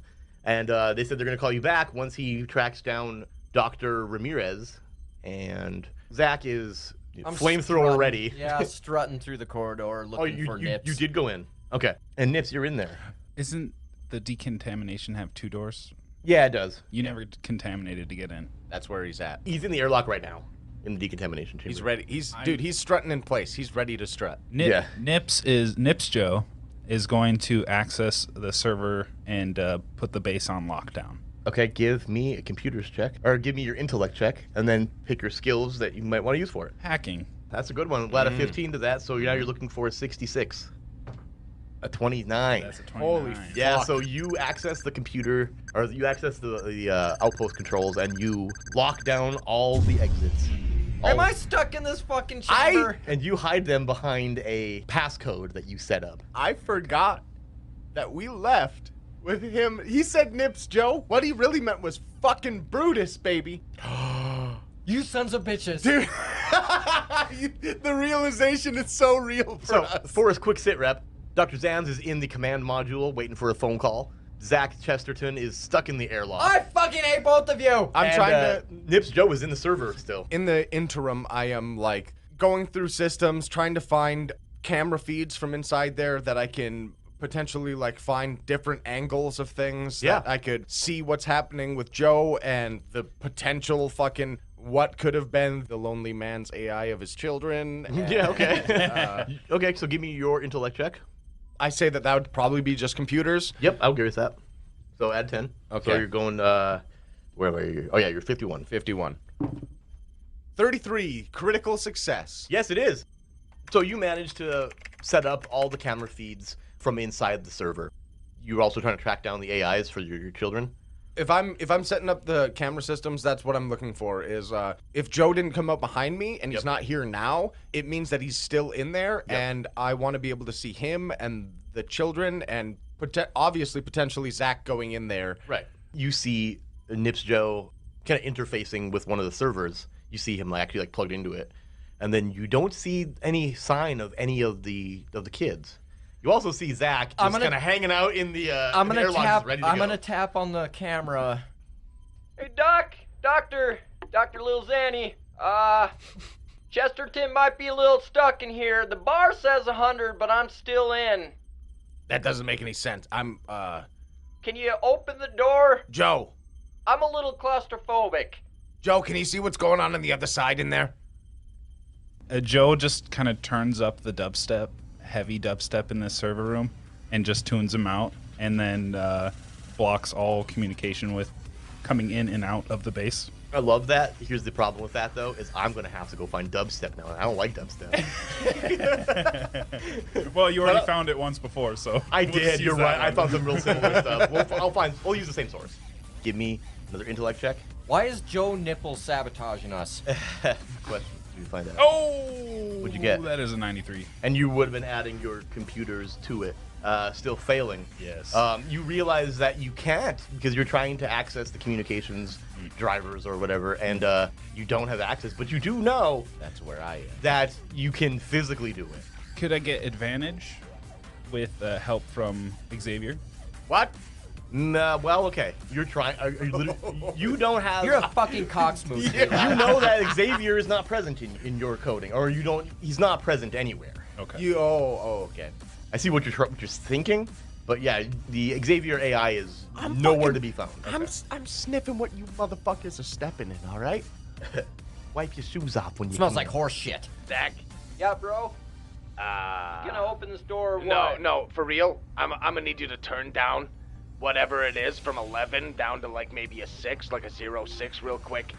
And they said they're going to call you back once he tracks down Dr. Ramirez. And Zach is flamethrower strutting- ready. Yeah, strutting through the corridor looking for Nips. You did go in. Okay. And Nips, you're in there. Isn't the decontamination have 2 doors? Yeah, it does. You never contaminated to get in. That's where he's at. He's in the airlock right now, in the decontamination chamber. He's ready. He's strutting in place. He's ready to strut. Yeah. Nips Joe is going to access the server and put the base on lockdown. Okay, give me a computer's check, or give me your intellect check, and then pick your skills that you might want to use for it. Hacking. That's a good one. We'll add a 15 to that, so now you're looking for a 66. A 29. That's a 29. Holy Yeah, Fuck. so you access the computer, or you access the outpost controls, and you lock down all the exits. Am I stuck in this fucking chamber? And you hide them behind a passcode that you set up. I forgot that we left with him. He said Nips Joe. What he really meant was fucking Brutus, baby. You sons of bitches. Dude, the realization is so real for So, us. for his quick sit rep, Dr. Zanz is in the command module waiting for a phone call. Zach Chesterton is stuck in the airlock. I fucking hate both of you. I'm And, trying to. Nips Joe is in the server still. In the interim, I am like going through systems, trying to find camera feeds from inside there that I can potentially like find different angles of things. Yeah. That I could see what's happening with Joe and the potential fucking what could have been the lonely man's AI of his children. And, Yeah, okay. Okay, so give me your intellect check. I say that would probably be just computers. Yep, I'll give you that. So add 10. Okay. So you're going, where were you? Oh, yeah, you're 51. 51. 33, critical success. Yes, it is. So you managed to set up all the camera feeds from inside the server. You're also trying to track down the AIs for your children. If I'm setting up the camera systems, that's what I'm looking for. Is if Joe didn't come up behind me and he's not here now, it means that he's still in there, and I want to be able to see him and the children, and obviously potentially Zach going in there. Right. You see Nips Joe kind of interfacing with one of the servers. You see him actually plugged into it, and then you don't see any sign of any of the kids. You also see Zach just kind of hanging out in the I'm gonna airlock, tap. ready to I'm go. gonna tap on the camera. Hey, Doctor Lil Zanny. Chesterton might be a little stuck in here. The bar says 100, but I'm still in. That doesn't make any sense. Can you open the door? Joe. I'm a little claustrophobic. Joe, can you see what's going on the other side in there? Joe just kind of turns up the dubstep, heavy dubstep in this server room, and just tunes him out, and then blocks all communication with coming in and out of the base. I love that. Here's the problem with that, though, is I'm going to have to go find dubstep now. And I don't like dubstep. Well, you already found it once before, so... I we'll did. just You're use that right. I one. found some real similar stuff. We'll use the same source. Give me another intellect check. Why is Joe Nipple sabotaging us? Question. You find out. Oh! What'd you get? That is a 93. And you would have been adding your computers to it. Still failing. Yes. You realize that you can't because you're trying to access the communications drivers or whatever, and you don't have access. But you do know That's where I am. that you can physically do it. Could I get advantage with help from Xavier? What? Nah, well, okay. You're trying. Are you literally, you don't have. You're a fucking cocksmooth. You know that Xavier is not present in your coding, or you don't. He's not present anywhere. Okay. Okay. I see what you're thinking, but yeah, the Xavier AI is nowhere to be found. I'm sniffing what you motherfuckers are stepping in, all right? Wipe your shoes off when you Smells come like in. horse shit. Zach? Yeah, bro. Uh, Gonna open this door or no, what? no, for real. I'm gonna need you to turn down whatever it is from 11 down to like maybe a 6, like a 0.6 real quick.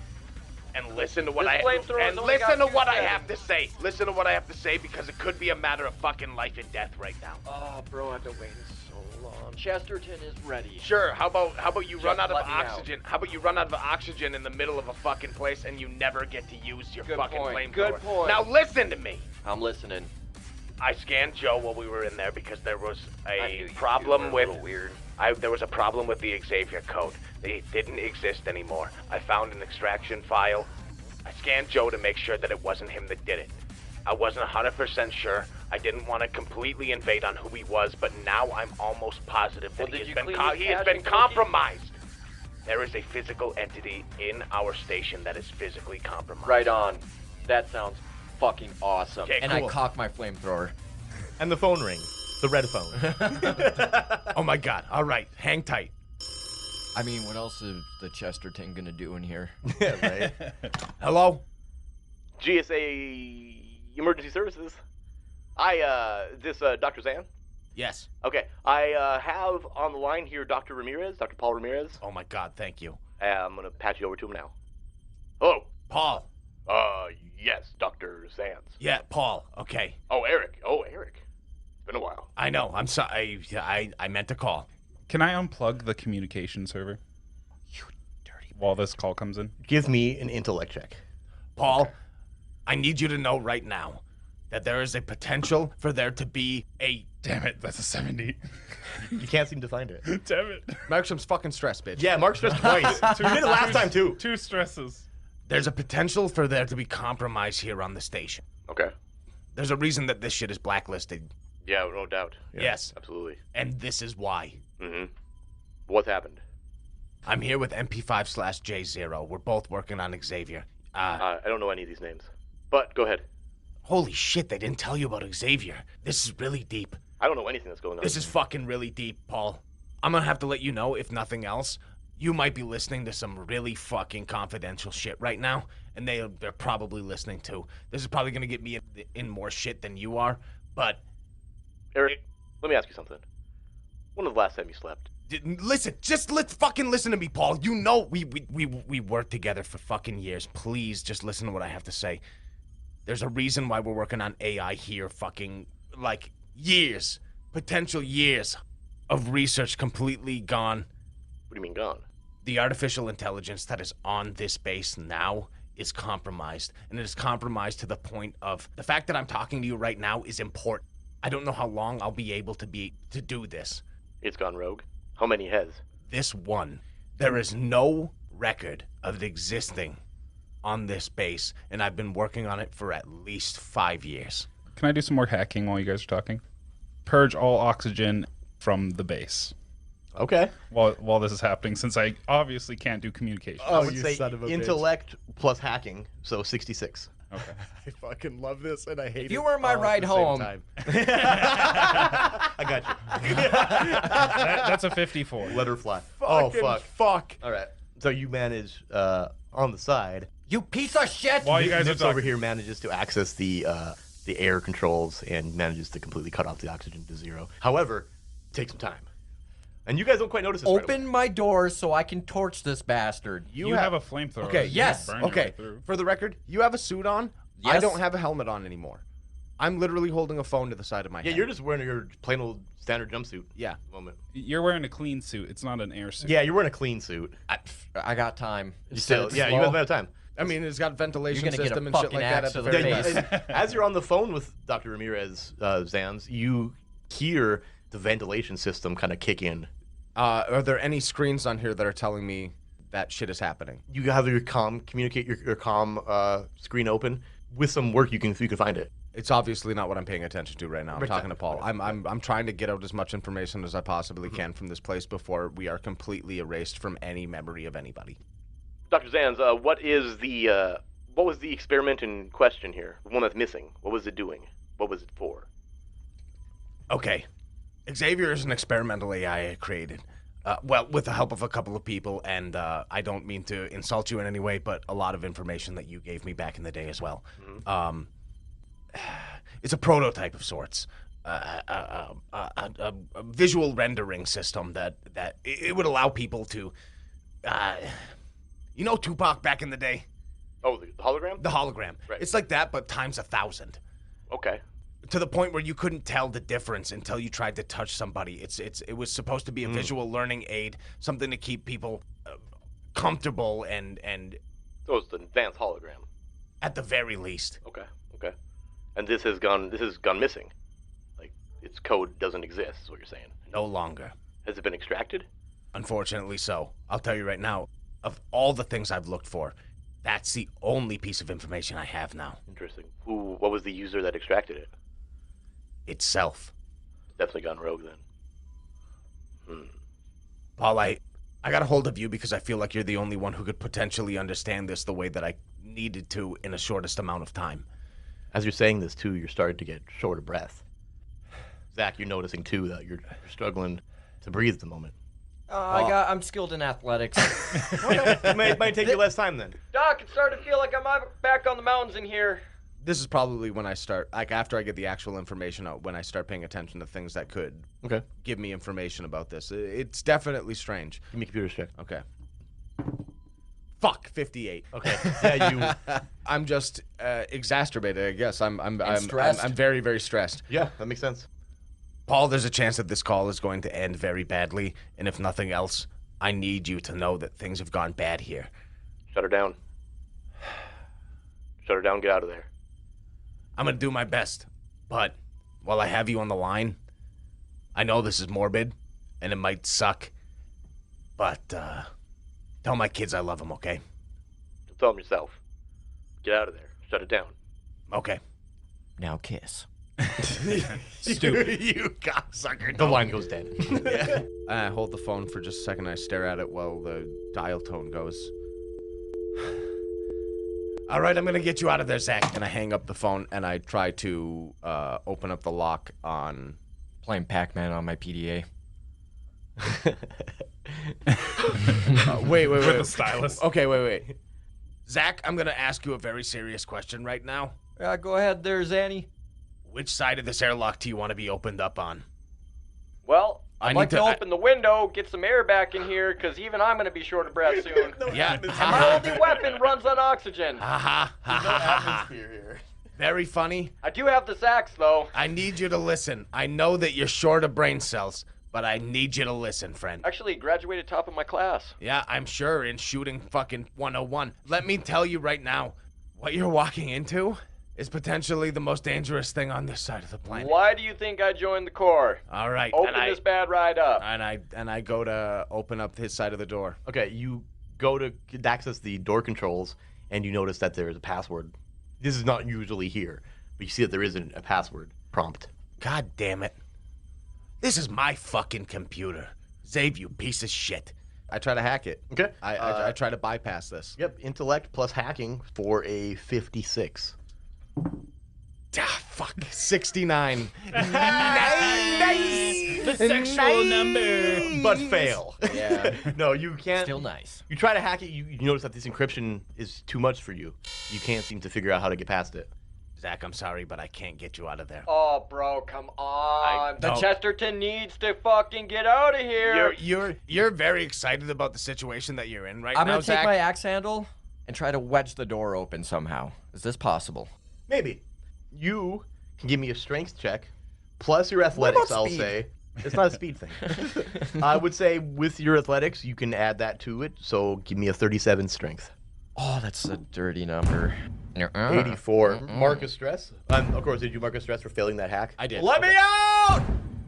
And listen to what This flamethrower's only listen got to what 2 I have seconds. to say. Listen to what I have to say because it could be a matter of fucking life and death right now. Oh, bro, I've been waiting so long. Chesterton is ready. Sure. How about you Just run out of let me out. oxygen? How about you run out of oxygen in the middle of a fucking place and you never get to use your Good fucking point. flamethrower? Good point. Now listen to me. I'm listening. I scanned Joe while we were in there because there was I knew a you problem were a with little weird. there was a problem with the Xavier code. They didn't exist anymore. I found an extraction file. I scanned Joe to make sure that it wasn't him that did it. I wasn't 100% sure. I didn't want to completely invade on who he was, but now I'm almost positive that Well, did he you has been clean his he has cache been and cookies? compromised. There is a physical entity in our station that is physically compromised. Right on. That sounds fucking awesome. Okay, and cool. I cock my flamethrower. And the phone rings. The red phone. Oh my god. All right. Hang tight. I mean, what else is the Chesterton gonna do in here? Yeah, right. Hello? GSA Emergency Services. Dr. Zan? Yes. Okay, I have on the line here Dr. Ramirez, Dr. Paul Ramirez. Oh my god, thank you. I'm gonna patch you over to him now. Hello. Paul. Yes, Dr. Zanz. Yeah, Paul. Okay. Oh, Eric. It's been a while. I know. I'm sorry. I meant to call. Can I unplug the communication server? You dirty. While this call comes in? Give me an intellect check. Paul, I need you to know right now that there is a potential for there to be a... Damn it, that's a 70. You can't seem to find it. Damn it. Markham's fucking stressed, bitch. Yeah, Mark stressed twice. We did it last time, too. 2 stresses. There's a potential for there to be compromise here on the station. Okay. There's a reason that this shit is blacklisted, Yeah, no doubt. Yeah, Yes. Absolutely. and this is why. Mm-hmm. What's happened? I'm here with MP5/J0. We're both working on Xavier. I don't know any of these names. But go ahead. Holy shit, they didn't tell you about Xavier. This is really deep. I don't know anything that's going on. This is fucking really deep, Paul. I'm gonna have to let you know, if nothing else, you might be listening to some really fucking confidential shit right now, and they're probably listening too. This is probably gonna get me in more shit than you are, but Eric, let me ask you something. When was the last time you slept? listen, just fucking listen to me, Paul. You know we worked together for fucking years. Please just listen to what I have to say. There's a reason why we're working on AI here, fucking, like, years, potential years of research completely gone. What do you mean gone? The artificial intelligence that is on this base now is compromised, and it is compromised to the point of the fact that I'm talking to you right now is important. I don't know how long I'll be able to do this. It's gone rogue. How many has? This one, there is no record of it existing on this base, and I've been working on it for at least 5 years. Can I do some more hacking while you guys are talking? Purge all oxygen from the base Okay. while this is happening, since I obviously can't do communication. I would say intellect plus hacking, so 66. Okay. I fucking love this, and I hate it. If you were my all at ride the same home- time. I got you. That's a 54. Let her fly. Fucking fuck. All right. So you manage on the side. You piece of shit! While you guys are Nips over talking, here manages to access the air controls and manages to completely cut off the oxygen to 0. However, it takes some time. And you guys don't quite notice this right Open away. my door so I can torch this bastard. you have a flamethrower. Okay, You yes, can burn your Okay, way through. for the record, you have a suit on. I Yes. don't have a helmet on anymore. I'm literally holding a phone to the side of my Yeah, head. you're just wearing your plain old standard jumpsuit Yeah. at the moment. You're wearing a clean suit. It's not an air suit. Yeah, you're wearing a clean suit. I got time. You still, yeah, you have a time. I mean, it's got ventilation You're gonna get a system and shit fucking like that axe at the to the very face. least. And as you're on the phone with Dr. Ramirez, Zanz, you hear the ventilation system kind of kick in. Are there any screens on here that are telling me that shit is happening? You have your communicate your comm screen open. With some work, you can find it. It's obviously not what I'm paying attention to right now. I'm Right. talking to Paul. I'm trying to get out as much information as I possibly can from this place before we are completely erased from any memory of anybody. Dr. Zanz, what was the experiment in question here? The one that's missing. What was it doing? What was it for? Okay. Xavier is an experimental AI I created. Well, with the help of a couple of people, and I don't mean to insult you in any way, but a lot of information that you gave me back in the day as well. It's a prototype of sorts. A visual rendering system that it would allow people to, you know, Tupac back in the day, Oh, the hologram? the hologram. Right. It's like that, but times 1,000. Okay. To the point where you couldn't tell the difference until you tried to touch somebody. It was supposed to be a visual learning aid, something to keep people comfortable and So it's the advanced hologram. at the very least. Okay. Okay. And this has gone missing. Like its code doesn't exist, is what you're saying. No longer. Has it been extracted? Unfortunately so. I'll tell you right now, of all the things I've looked for, that's the only piece of information I have now. Interesting. What was the user that extracted it? Itself. It's definitely gone rogue then. Paul, I got a hold of you because I feel like you're the only one who could potentially understand this the way that I needed to in the shortest amount of time. As you're saying this too, you're starting to get short of breath. Zach, you're noticing too that you're struggling to breathe at the moment. I'm skilled in athletics. It might take you less time then. Doc, it's starting to feel like I'm back on the mountains in here. This is probably when I start, like after I get the actual information out, when I start paying attention to things that could Okay. give me information about this. It's definitely strange. Give me a computer check. Okay. Fuck, 58. Okay. Yeah, you. I'm just exacerbated, I guess. I'm stressed. I'm very, very stressed. Yeah, that makes sense. Paul, there's a chance that this call is going to end very badly, and if nothing else, I need you to know that things have gone bad here. Shut her down. Shut her down. Get out of there. I'm gonna do my best, but while I have you on the line, I know this is morbid, and it might suck, but tell my kids I love them, okay? Don't tell them yourself. Get out of there. Shut it down. Okay. Now kiss. Stupid. You cocksucker. The line goes dead. I hold the phone for just a second. I stare at it while the dial tone goes. All right, I'm going to get you out of there, Zach. And I hang up the phone, and I try to open up the lock on... Playing Pac-Man on my PDA. Wait. With the stylus. Okay, wait. Zach, I'm going to ask you a very serious question right now. Go ahead there, Zanny. Which side of this airlock do you want to be opened up on? Well, I I'd need like to to- open the window, get some air back in here, because even I'm going to be short of breath soon. Yeah. My only weapon runs on oxygen. Ha ha. Here. Very funny. I do have the sax, though. I need you to listen. I know that you're short of brain cells, but I need you to listen, friend. Actually, graduated top of my class. Yeah, I'm sure in shooting fucking 101. Let me tell you right now, what you're walking into is potentially the most dangerous thing on this side of the planet. Why do you think I joined the Corps? All right. Open this bad ride up. And I go to open up his side of the door. Okay, you go to access the door controls, and you notice that there is a password. This is not usually here, but you see that there isn't a password prompt. God damn it. This is my fucking computer. Zave, you piece of shit. I try to hack it. Okay. I try to bypass this. Yep, intellect plus hacking for a 56. Ah, fuck. 69. The sexual number. But fail. Yeah. No, you can't. Still nice. You try to hack it, you notice that this encryption is too much for you. You can't seem to figure out how to get past it. Zach, I'm sorry, but I can't get you out of there. Oh, bro, come on. The don't. Chesterton needs to fucking get out of here. You're very excited about the situation that you're in right I'm now, gonna take Zach. my axe handle and try to wedge the door open somehow. Is this possible? Maybe. You can give me a strength check, plus your athletics, I'll speed? say. It's not a speed thing. I would say with your athletics, you can add that to it. So give me a 37 strength. Oh, that's a dirty number. 84. Mark a stress. Of course, did you mark a stress for failing that hack? I did. Let me out!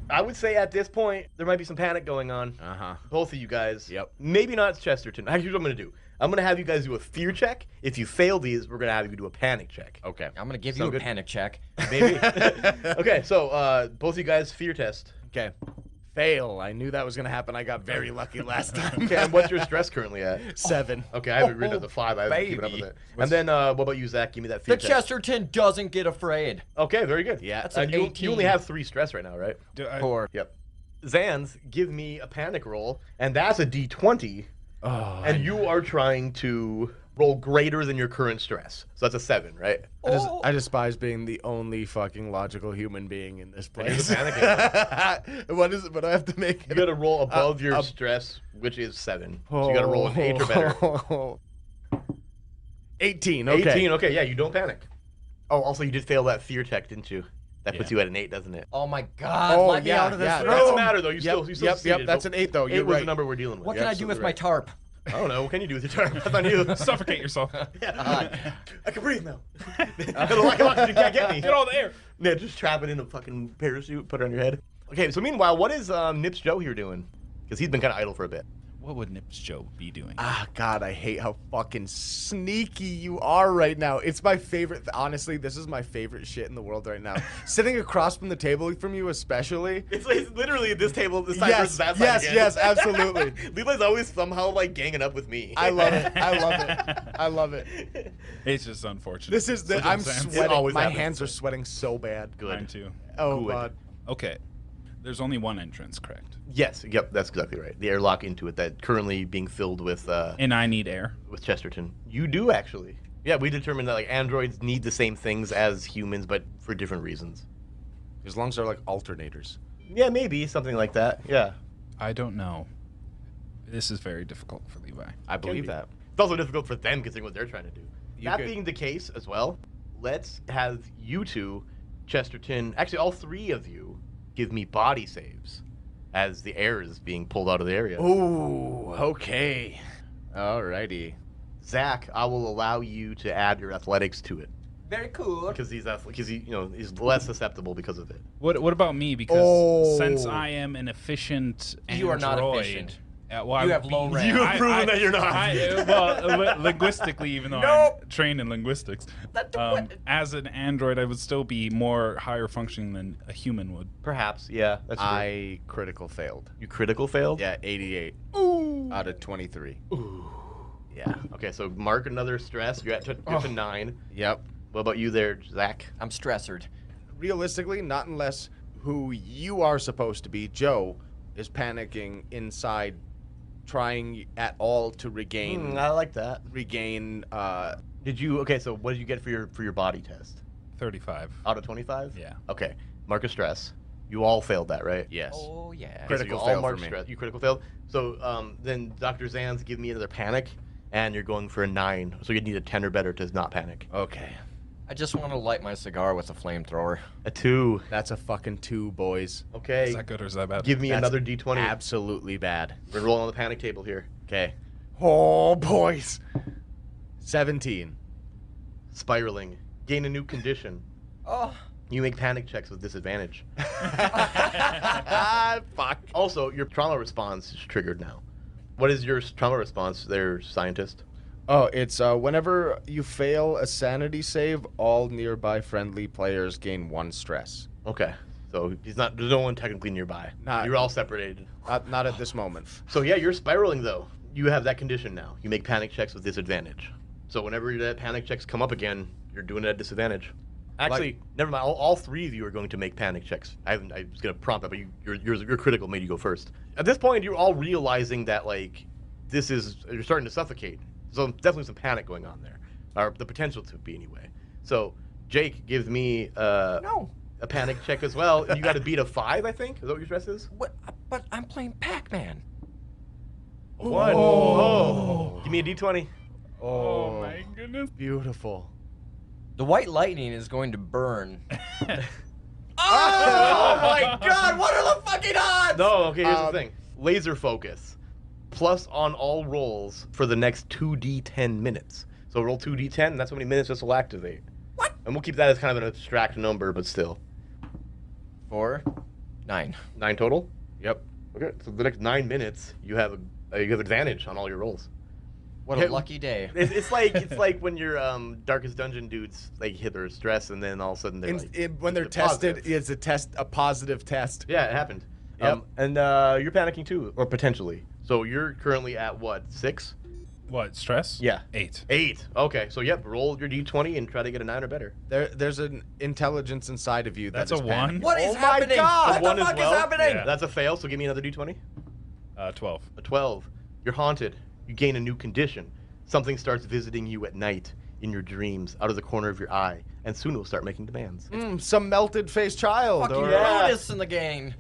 I would say at this point, there might be some panic going on. Uh-huh. Both of you guys. Yep. Maybe not Chesterton. Actually, here's what I'm going to do. I'm going to have you guys do a fear check. If you fail these, we're going to have you do a panic check. Okay. I'm gonna give Sound you a good? panic check. Maybe. Okay, so both of you guys fear test. Okay. Fail. I knew that was going to happen. I got very lucky last time. Okay, and what's your stress currently at? 7. Okay, I haven't written at the 5. I haven't keeping up with baby. it. And then what about you, Zach? Give me that fear The test. Chesterton doesn't get afraid. Okay, very good. Yeah. That's an you 18. only have 3 stress right now, right? Poor. Yep. Zanz, give me a panic roll, and that's a d20, Oh, and you are trying to roll greater than your current stress. So that's a 7, right? I despise being the only fucking logical human being in this Here's place. a panic. What is it? But I have to make You got to roll above your stress, which is 7. So you got to roll an 8 or better. 18. Okay. 18, okay, yeah, you don't panic. Oh, also, you did fail that fear check, didn't you? That puts Yeah. you at an 8, doesn't it? Oh my God! Oh, Let me yeah, out of this yeah, It room. doesn't matter, though. You Yep, still yep, succeeded. that's an 8, though. 8 You're was right. the number we're dealing with. What You're can I do with absolutely my right. tarp? I don't know. What can you do with your tarp? That's on you. Suffocate yourself. I can breathe now. I can can't get me. Get all the air. Yeah, just trap it in a fucking parachute, put it on your head. Okay, so meanwhile, what is Nips Joe here doing? Because he's been kind of idle for a bit. What would Nips Joe be doing? Ah, God, I hate how fucking sneaky you are right now. It's my favorite. Honestly, this is my favorite shit in the world right now. Sitting across from the table from you, especially. It's literally this table, this side Yes, versus that side yes, again. yes, absolutely. Levi's always somehow like ganging up with me. I love it. I love it. I love it. It's just unfortunate. This is the. Such I'm nonsense. sweating. always My happens. hands are sweating so bad. Mine too. Oh, Good. God. Okay. There's only one entrance, correct? Yes, yep, that's exactly right. The airlock into it that currently being filled with And I need air. Chesterton. You do actually. Yeah, we determined that like androids need the same things as humans, but for different reasons. As long as they're like alternators. Yeah, maybe something like that. Yeah. I don't know. This is very difficult for Levi. I believe be. that. It's also difficult for them considering what they're trying to do. That could- being the case as well, let's have you two, Chesterton, actually all 3 of you, give me body saves as the air is being pulled out of the area. Ooh, okay. Alrighty. Zach, I will allow you to add your athletics to it Very cool. because he's he's less susceptible because of it. What about me? Because Oh. since I am an efficient android, You are not efficient. Well, You I have would low be- rank. You have proven that you're not. Well, linguistically, even though Nope. I'm trained in linguistics, That- as an android, I would still be more higher functioning than a human would. Perhaps, yeah. That's true. I critical failed. You critical failed? Yeah, 88. Out of 23. Yeah. Okay, so mark another stress. You're at 9. Yep. What about you there, Zach? I'm stressored. Realistically, not unless who you are supposed to be, Joe, is panicking inside, trying at all to regain I like that. Did you? Okay, so what did you get for your body test? 35. Out of 25? Yeah. Okay. Mark a stress. You all failed that, right? Yes. Oh yeah. Okay, so Critical you all fail for marked me. stress. You critical failed. So then Dr. Zanz give me another panic, and you're going for a 9. So you need a 10 or better to not panic. Okay. I just want to light my cigar with a flamethrower. A 2. That's a fucking 2, boys. Okay. Is that good or is that bad? Give me That's another D20. Absolutely bad. We're rolling on the panic table here. Okay. Oh, boys. 17. Spiraling. Gain a new condition. Oh. You make panic checks with disadvantage. Fuck. Also, your trauma response is triggered now. What is your trauma response there, scientist? Oh, it's whenever you fail a sanity save, all nearby friendly players gain 1 stress. Okay. So there's no one technically nearby. Not- You're all separated. Not at this moment. So yeah, you're spiraling though. You have that condition now. You make panic checks with disadvantage. So whenever that panic checks come up again, you're doing it at disadvantage. Actually, never mind. All three of you are going to make panic checks. I was going to prompt it, but your critical made you go first. At this point, you're all realizing that like you're starting to suffocate. So definitely some panic going on there, or the potential to be anyway. So Jake, give me a panic check as well. You got to beat a 5, I think. Is that what your stress is? What? But I'm playing Pac-Man. 1. Oh. Give me a D20. Oh my goodness. Beautiful. The white lightning is going to burn. Oh my God! What are the fucking odds? No, okay, here's the thing. Laser focus. Plus on all rolls for the next 2d10 minutes. So roll 2d10, and that's how many minutes this will activate. What? And we'll keep that as kind of an abstract number, but still. 4, 9. 9 total? Yep. Okay, so the next 9 minutes, you have advantage on all your rolls. What a lucky day. It's like when your Darkest Dungeon dudes like hit their stress, and then all of a sudden When they're tested, positive. it's a positive test. Yeah, it happened. Yep. And you're panicking too, or potentially. So you're currently at what, 6? What, stress? Yeah. 8. 8. Okay, so yep, roll your d20 and try to get a 9 or better. There's an intelligence inside of you That's that is a 1? panicking. What is Oh my happening? God! What the 1 as fuck well? is happening? Yeah. That's a fail, so give me another d20. 12. A 12. You're haunted. You gain a new condition. Something starts visiting you at night, in your dreams, out of the corner of your eye, and soon it will start making demands. Some melted face child. Fucking Or, Yeah. Brutus in the game.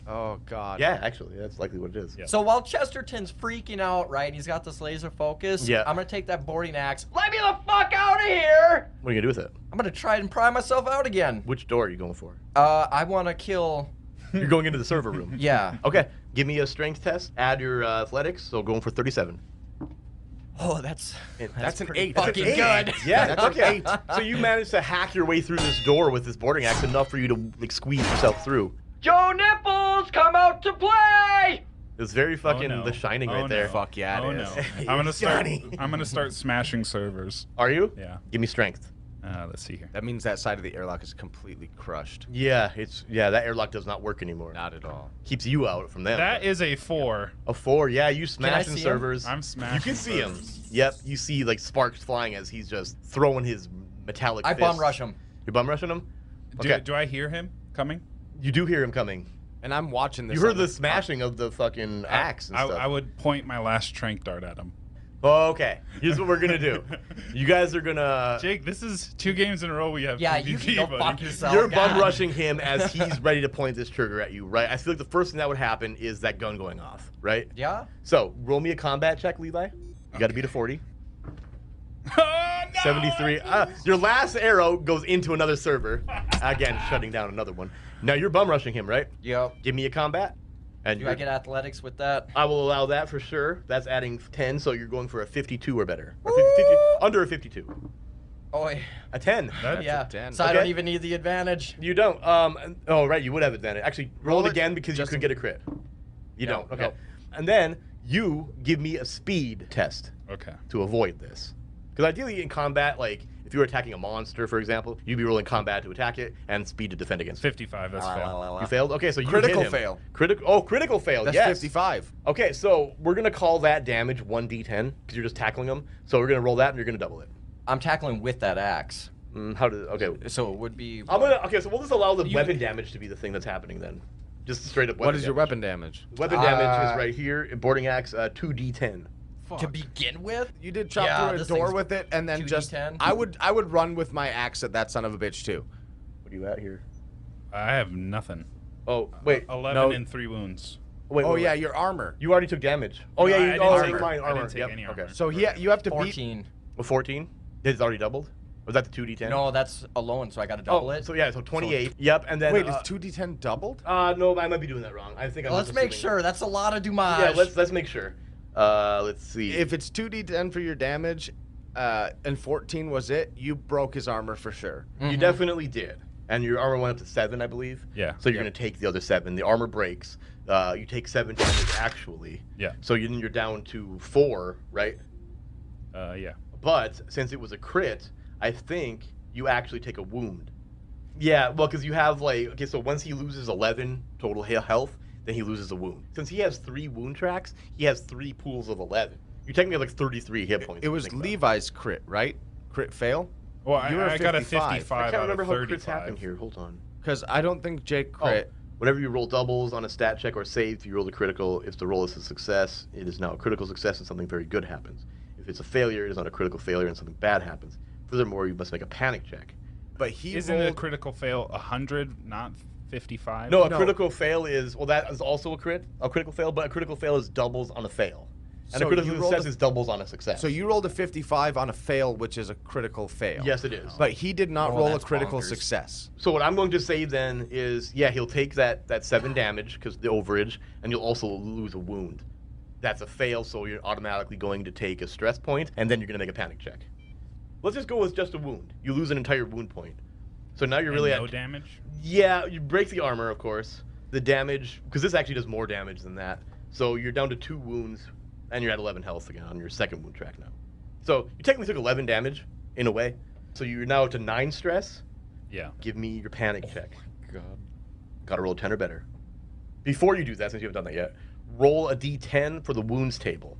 Oh God. Yeah, actually, that's likely what it is. Yeah. So while Chesterton's freaking out, right, and he's got this laser focus, Yeah. I'm gonna take that boarding axe. Let me the fuck out of here! What are you gonna do with it? I'm gonna try and pry myself out again. Which door are you going for? I wanna kill. You're going into the server room. Yeah. Okay, give me a strength test. Add your athletics, so going for 37. Oh, that's That's an pretty 8. fucking That's good. an 8. Yeah, That's an okay. 8. So you managed to hack your way through this door with this boarding axe enough for you to like squeeze yourself through. Joe Nipples, come out to play! It's very fucking no. The Shining Oh, right no. there. Fuck yeah, Oh it no. is. I'm gonna start smashing servers. Are you? Yeah. Give me strength. Let's see here. That means that side of the airlock is completely crushed. Yeah, that airlock does not work anymore. Not at all. Keeps you out from them. That is a 4. A 4, yeah, you I smashing see him? servers. I'm smashing. You can see him. servers. Yep, you see like sparks flying as he's just throwing his metallic I fists. bum rush him. You're bum rushing him? Do I hear him coming? You do hear him coming. And I'm watching this. You heard on the smashing of the fucking axe and stuff. I would point my last trank dart at him. Okay, here's what we're gonna do. You guys are gonna... Jake, this is 2 games in a row we have. Yeah, PvP, you can go buddy. fuck yourself. You're God. bum rushing him as he's ready to point this trigger at you, right? I feel like the first thing that would happen is that gun going off, right? Yeah? So, roll me a combat check, Levi. You gotta beat a 40. Oh, no! 73. Your last arrow goes into another server. Again, shutting down another one. Now you're bum rushing him, right? Yep. Give me a combat. And Do I get athletics with that? I will allow that for sure. That's adding 10, so you're going for a 52 or better. Or 50, under a 52. Oh, yeah. A 10. That's Yeah. 10. So I don't Okay. even need the advantage. You don't. Oh, right, you would have advantage. Actually, roll Roll it it again because you just could in- get a crit. You No, don't. Okay. no. And then you give me a speed test Okay. to avoid this. Because ideally in combat, like, if you were attacking a monster, for example, you'd be rolling combat to attack it and speed to defend against it. 55. That's fair. You failed? Okay, so you Critical hit him. fail. Critical fail, That's yes. 55. Okay, so we're going to call that damage 1d10 because you're just tackling him. So we're going to roll that and you're going to double it. I'm tackling with that axe. Okay. So it would be. Okay, so we'll just allow the weapon damage to be the thing that's happening then. Just straight up weapon What is your damage. weapon damage? Weapon damage is right here. Boarding axe, 2d10. To begin with? You did chop Yeah, through a this door thing's with it, and then just 2d10. I would run with my axe at that son of a bitch too. What are you at here? I have nothing. Oh, wait. 11 no. and 3 wounds. Wait, Oh wait, yeah, wait. your armor. You already took damage. Oh, No, yeah. I You, didn't oh, take never mind. armor. I Armor. didn't take Yep. any armor. Okay. So you have to beat. 14. Well, 14? It's already doubled? Was that the 2d10? No, that's alone, so I gotta double Oh, it. so yeah, so 28. Yep, and then... Wait, is 2d10 doubled? No, I might be doing that wrong. I think I'm Let's just make assuming- sure. That's a lot of damage. Yeah, let's make sure. Let's see. If it's 2d10 for your damage, and 14 was it, you broke his armor for sure. You definitely did. And your armor went up to 7, I believe. Yeah. So you're going to take the other 7. The armor breaks. You take 7 damage actually. Yeah. So you're down to 4, right? Yeah. But since it was a crit, I think you actually take a wound. Yeah, well, because you have like... Okay, so once he loses 11 total health, then he loses a wound. Since he has 3 wound tracks, he has 3 pools of 11. You technically have like 33 hit points. It was Think about Levi's crit, right? Crit fail. Well, You're a I got a 55. 55 I can't out remember of how 35. crits happen here. Hold on. Because I don't think Jake crit. Whenever you roll doubles on a stat check or save, if you roll a critical, if the roll is a success, it is now a critical success and something very good happens. If it's a failure, it is not a critical failure and something bad happens. Furthermore, you must make a panic check. But he Isn't rolled. a critical fail 100, not 55? No, a No. critical fail is, well, that is also a critical fail, but a critical fail is doubles on a fail. And So a critical you rolled success a- is doubles on a success. So you rolled a 55 on a fail, which is a critical fail. Yes, it is. But he did not Oh, roll a that's critical bonkers. success. So what I'm going to say then is, yeah, he'll take that 7 damage because the overage, and you'll also lose a wound. That's a fail, so you're automatically going to take a stress point, and then you're going to make a panic check. Let's just go with just a wound. You lose an entire wound point. So now you're And really no at... damage? Yeah, you break the armor, of course. The damage, because this actually does more damage than that. So you're down to 2 wounds, and you're at 11 health again on your second wound track now. So you technically took 11 damage, in a way. So you're now to 9 stress. Yeah. Give me your panic check. God. Gotta roll a 10 or better. Before you do that, since you haven't done that yet, roll a d10 for the wounds table.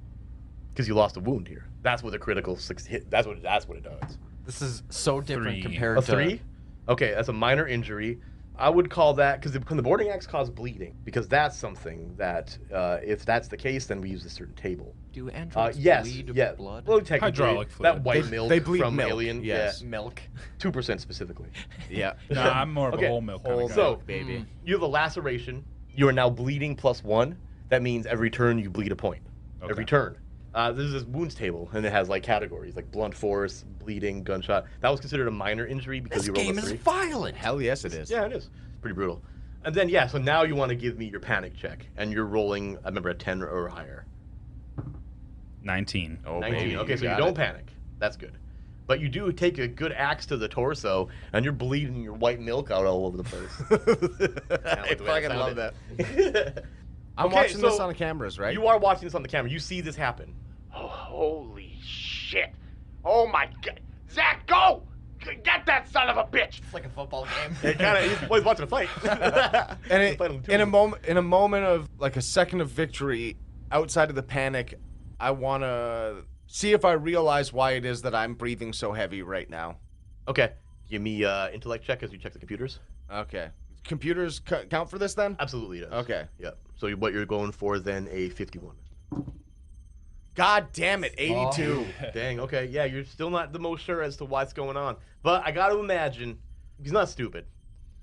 Because you lost a wound here. That's what the critical hit, that's what it does. This is so different 3. compared A to 3? Okay, that's a minor injury. I would call that, because when the boarding axe cause bleeding, because that's something that, if that's the case, then we use a certain table. Do androids Yes, bleed yeah. blood? Well, technically, Hydraulic that fluid. white milk they bleed from milk, Alien, yes. Milk. yeah, 2% specifically. Yeah. Nah, I'm more of Okay, a whole milk kind Whole of guy. So- milk, baby. You have a laceration. You are now bleeding +1. That means every turn you bleed a point. Okay. Every turn. This is this wounds table, and it has like categories like blunt force, bleeding, gunshot. That was considered a minor injury because This you rolled game a is 3. violent. Hell yes, it is. Yeah, it is. It's pretty brutal. And then yeah, so now you want to give me your panic check, and you're rolling. I remember a 10 or higher. 19. Oh, 19. baby. Okay, so you got don't it. panic. That's good. But you do take a good axe to the torso, and you're bleeding your white milk out all over the place. I fucking love that. that. I'm Okay, watching this so on the cameras, right? You are watching this on the camera. You see this happen. Oh, holy shit. Oh my god. Zach, go! Get that son of a bitch! It's like a football game. It kind of. He's watching a fight. And He's fighting two in a of them. moment of like a second of victory, outside of the panic, I want to see if I realize why it is that I'm breathing so heavy right now. Okay. Give me intellect check as you check the computers. Okay. Computers count for this then? Absolutely does. Okay. Yep. So what you're going for then a 51. God damn it, 82. Dang. Okay. Yeah, you're still not the most sure as to what's going on, but I got to imagine he's not stupid.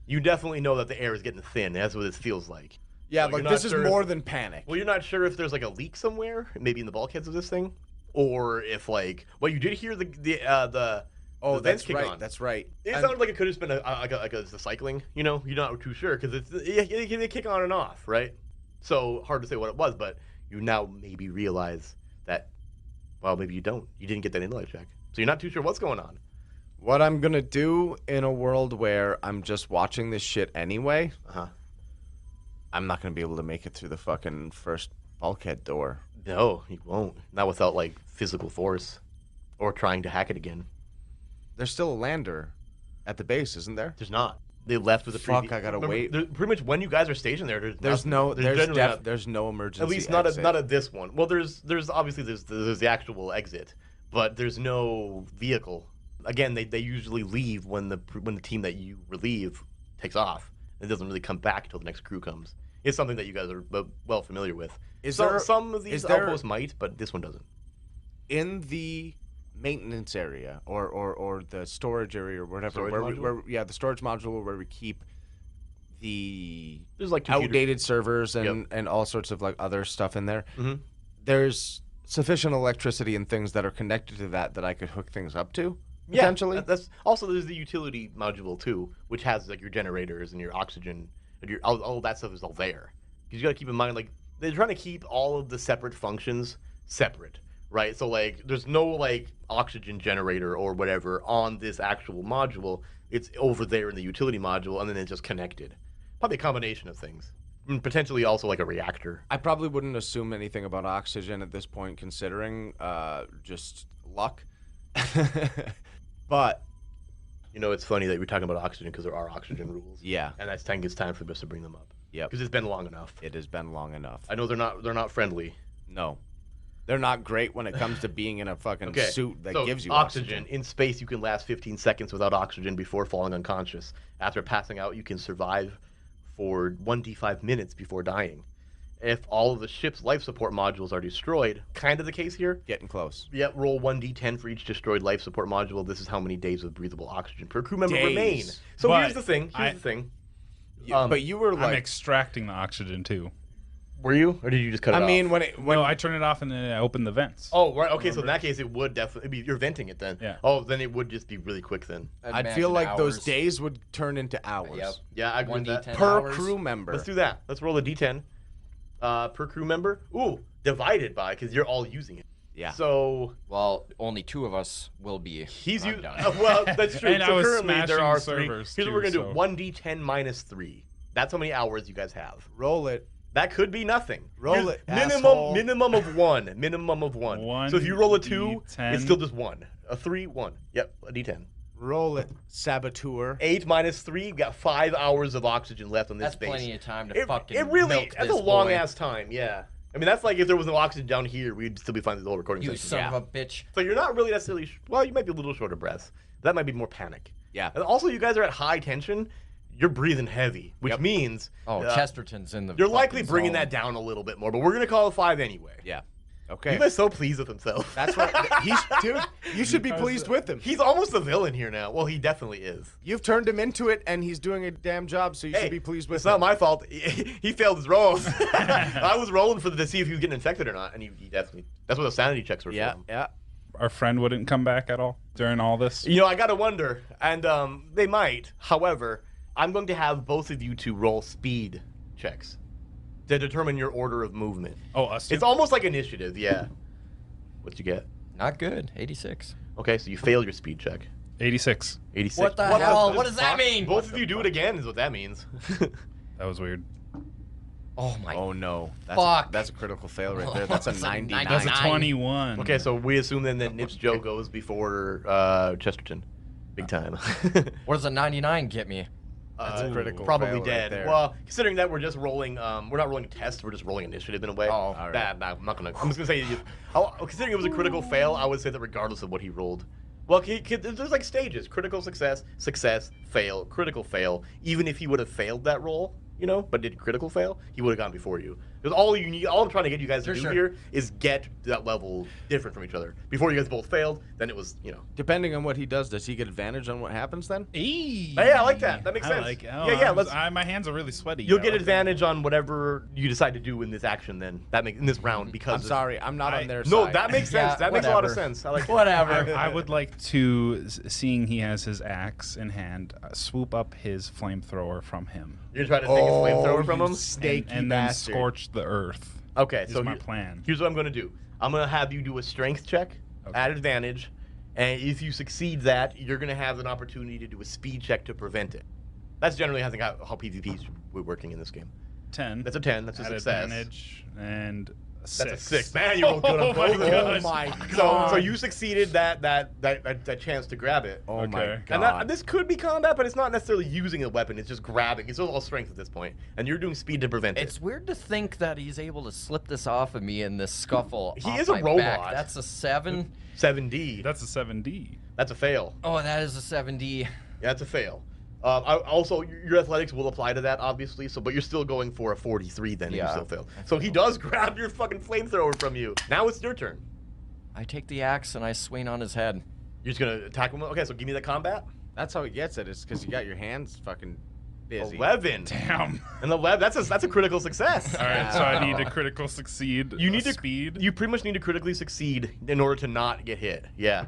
You definitely know that the air is getting thin. That's what this feels like. Yeah, So you're like not this is sure more if- than panic. Well, you're not sure if there's like a leak somewhere, maybe in the bulkheads of this thing, or if like, well, you did hear the Oh, the vents that's kick right. on. That's right. It And- sounded like it could have been the cycling. You know, you're not too sure because they kick on and off, right? So hard to say what it was, but you now maybe realize that. Well, maybe you don't. You didn't get that intellect check, so you're not too sure what's going on. What I'm gonna do in a world where I'm just watching this shit anyway, Uh-huh. I'm not gonna be able to make it through the fucking first bulkhead door. No, you won't. Not without like physical force, or trying to hack it again. There's still a lander at the base, isn't there? There's not. They left with the Fuck, I gotta wait. Pretty much when you guys are stationed there, There's nothing. no generally not- there's no emergency. at least not exit. not at this one. Well, there's obviously there's the actual exit, but there's no vehicle. Again, they usually leave when the team that you relieve takes off. It doesn't really come back until the next crew comes. It's something that you guys are well familiar with. Is So, there- some of these is there- outposts might, but this one doesn't. in the maintenance area or the storage area or whatever Storage where module? the storage module where we keep the There's like computer- outdated servers and Yep. and all sorts of like other stuff in there. Mhm. There's sufficient electricity and things that are connected to that I could hook things up to Yeah, potentially. that's also there's the utility module too, which has like your generators and your oxygen and your all that stuff is all there. Because you got to keep in mind like they're trying to keep all of the separate functions separate, right? So like there's no like oxygen generator or whatever on this actual module. It's over there in the utility module, and then it's just connected. Probably a combination of things. And potentially also like a reactor. I probably wouldn't assume anything about oxygen at this point, considering just luck. But You know, it's funny that we're talking about oxygen because there are oxygen rules. yeah, And I think it's time for us to bring them up. Yep. Because it's been long enough. it has been long enough. I know they're not friendly. No, They're not great when it comes to being in a fucking Okay, suit that so gives you oxygen. In space, you can last 15 seconds without oxygen before falling unconscious. After passing out, you can survive for 1d5 minutes before dying. If all of the ship's life support modules are destroyed, kind of the case here. Getting close. Yep, roll 1d10 for each destroyed life support module. This is how many days of breathable oxygen per crew member Days. remain. So But here's the thing. But you were I'm like, extracting the oxygen too. Were you, or did you just cut it off? I mean, when I turn it off and then I open the vents. Oh, right. Okay, so in that case, it would definitely be, you're venting it then. Yeah. Oh, then it would just be really quick then. I'd feel like those days would turn into hours. Yep. Yeah, I agree with that. 1d10 Per hours. crew member. Let's do that. Let's roll a d10 per crew member. Ooh, divided by, because you're all using it. Yeah. So Well, only 2 of us will be. he's I'm using. done. Well, that's true. And I So was currently there smashing are 3. servers, Here's what we're too, gonna do: 1d10 minus 3. That's how many hours you guys have. Roll it. That could be nothing. Roll Here's it, Minimum asshole. minimum of 1. Minimum of 1. So if you roll a 2, 1d10. it's still just 1. A 3, 1. Yep, a d10. Roll it, saboteur. 8 minus 3, you got 5 hours of oxygen left on this That's base. plenty of time to fucking It really, milk that's this a long boy. ass time, yeah. I mean, that's like if there was no oxygen down here, we'd still be fine with the whole recording You session. son of a bitch. So you're not really necessarily, well, you might be a little short of breath. That might be more panic. Yeah. And also, you guys are at high tension. You're breathing heavy, which means Oh, Chesterton's in the. you're likely fucking bringing zone. that down a little bit more. But we're gonna call it 5 anyway. Yeah. Okay. He was so pleased with himself. That's what dude. You should be pleased with him. He's almost a villain here now. Well, he definitely is. You've turned him into it, and he's doing a damn job. So you should be pleased with It's him. not my fault. He failed his rolls. I was rolling to see if he was getting infected or not, and he definitely. That's what the sanity checks were Yeah. for him. Yeah. Our friend wouldn't come back at all during all this. You know, I gotta wonder, and they might. However, I'm going to have both of you to roll speed checks to determine your order of movement. Oh, us. It's almost like initiative, yeah. What'd you get? Not good. 86. Okay, so you failed your speed check. 86. 86. What the hell? What does that mean? Both of you do it again, is what that means. That was weird. Oh my. Oh no. Fuck. That's a critical fail right there. That's a That's a 99. That's a 9. 21. Okay, so we assume then that Nips Joe goes before Chesterton. Big time. What does a 99 get me? That's a critical Probably fail right dead. there. Well, considering that we're just rolling, we're not rolling a test, we're just rolling initiative in a way. Oh, all right. I'm not gonna. I'm just gonna say, considering it was a critical fail, I would say that regardless of what he rolled, well, there's like stages: critical success, success, fail, critical fail. Even if he would have failed that roll, you know, but did critical fail, he would have gone before you. Because all you need, all I'm trying to get you guys to do Sure. here is get that level different from each other. Before you guys both failed, then it was, you know. Depending on what he does he get advantage on what happens then? Yeah, I like that. That makes sense. Yeah, let's. My hands are really sweaty. You'll I get like advantage on whatever you decide to do in this action. Then in this round because I'm sorry, I'm not on their No, side. that makes sense. Yeah, that makes a lot of whatever. sense. I like Whatever. I would like to, seeing he has his axe in hand, swoop up his flamethrower from him. You're trying to take his flamethrower from him. Snaky and then bastard. scorch the earth. Okay, Is so my plan. Here's what I'm going to do. I'm going to have you do a strength check at advantage, and if you succeed that, you're going to have an opportunity to do a speed check to prevent it. That's generally how PvP is working in this game. 10. That's a 10. That's a at success. advantage and a 6. That's a 6. Man, you rolled good on both of those. Oh my god. So you succeeded that chance to grab it. Oh my Okay. god. And this could be combat, but it's not necessarily using a weapon. It's just grabbing. It's all strength at this point, and you're doing speed to prevent It's it. weird to think that he's able to slip this off of me in this scuffle. He off is a my robot. back. That's a 7. 7D. That's a 7D. That's a fail. Oh, that is a 7D. Yeah, that's a fail. Also, your athletics will apply to that, obviously. So, but you're still going for a 43 then, and you Yeah. still fail. So he does grab your fucking flamethrower from you. Now it's your turn. I take the axe and I swing on his head. You're just gonna attack him. Okay, so give me that combat. That's how he gets it. It's because you got your hands fucking busy. 11. Damn. And 11. That's a critical success. All right, so I need to critical succeed. You need to speed. You pretty much need to critically succeed in order to not get hit. Yeah.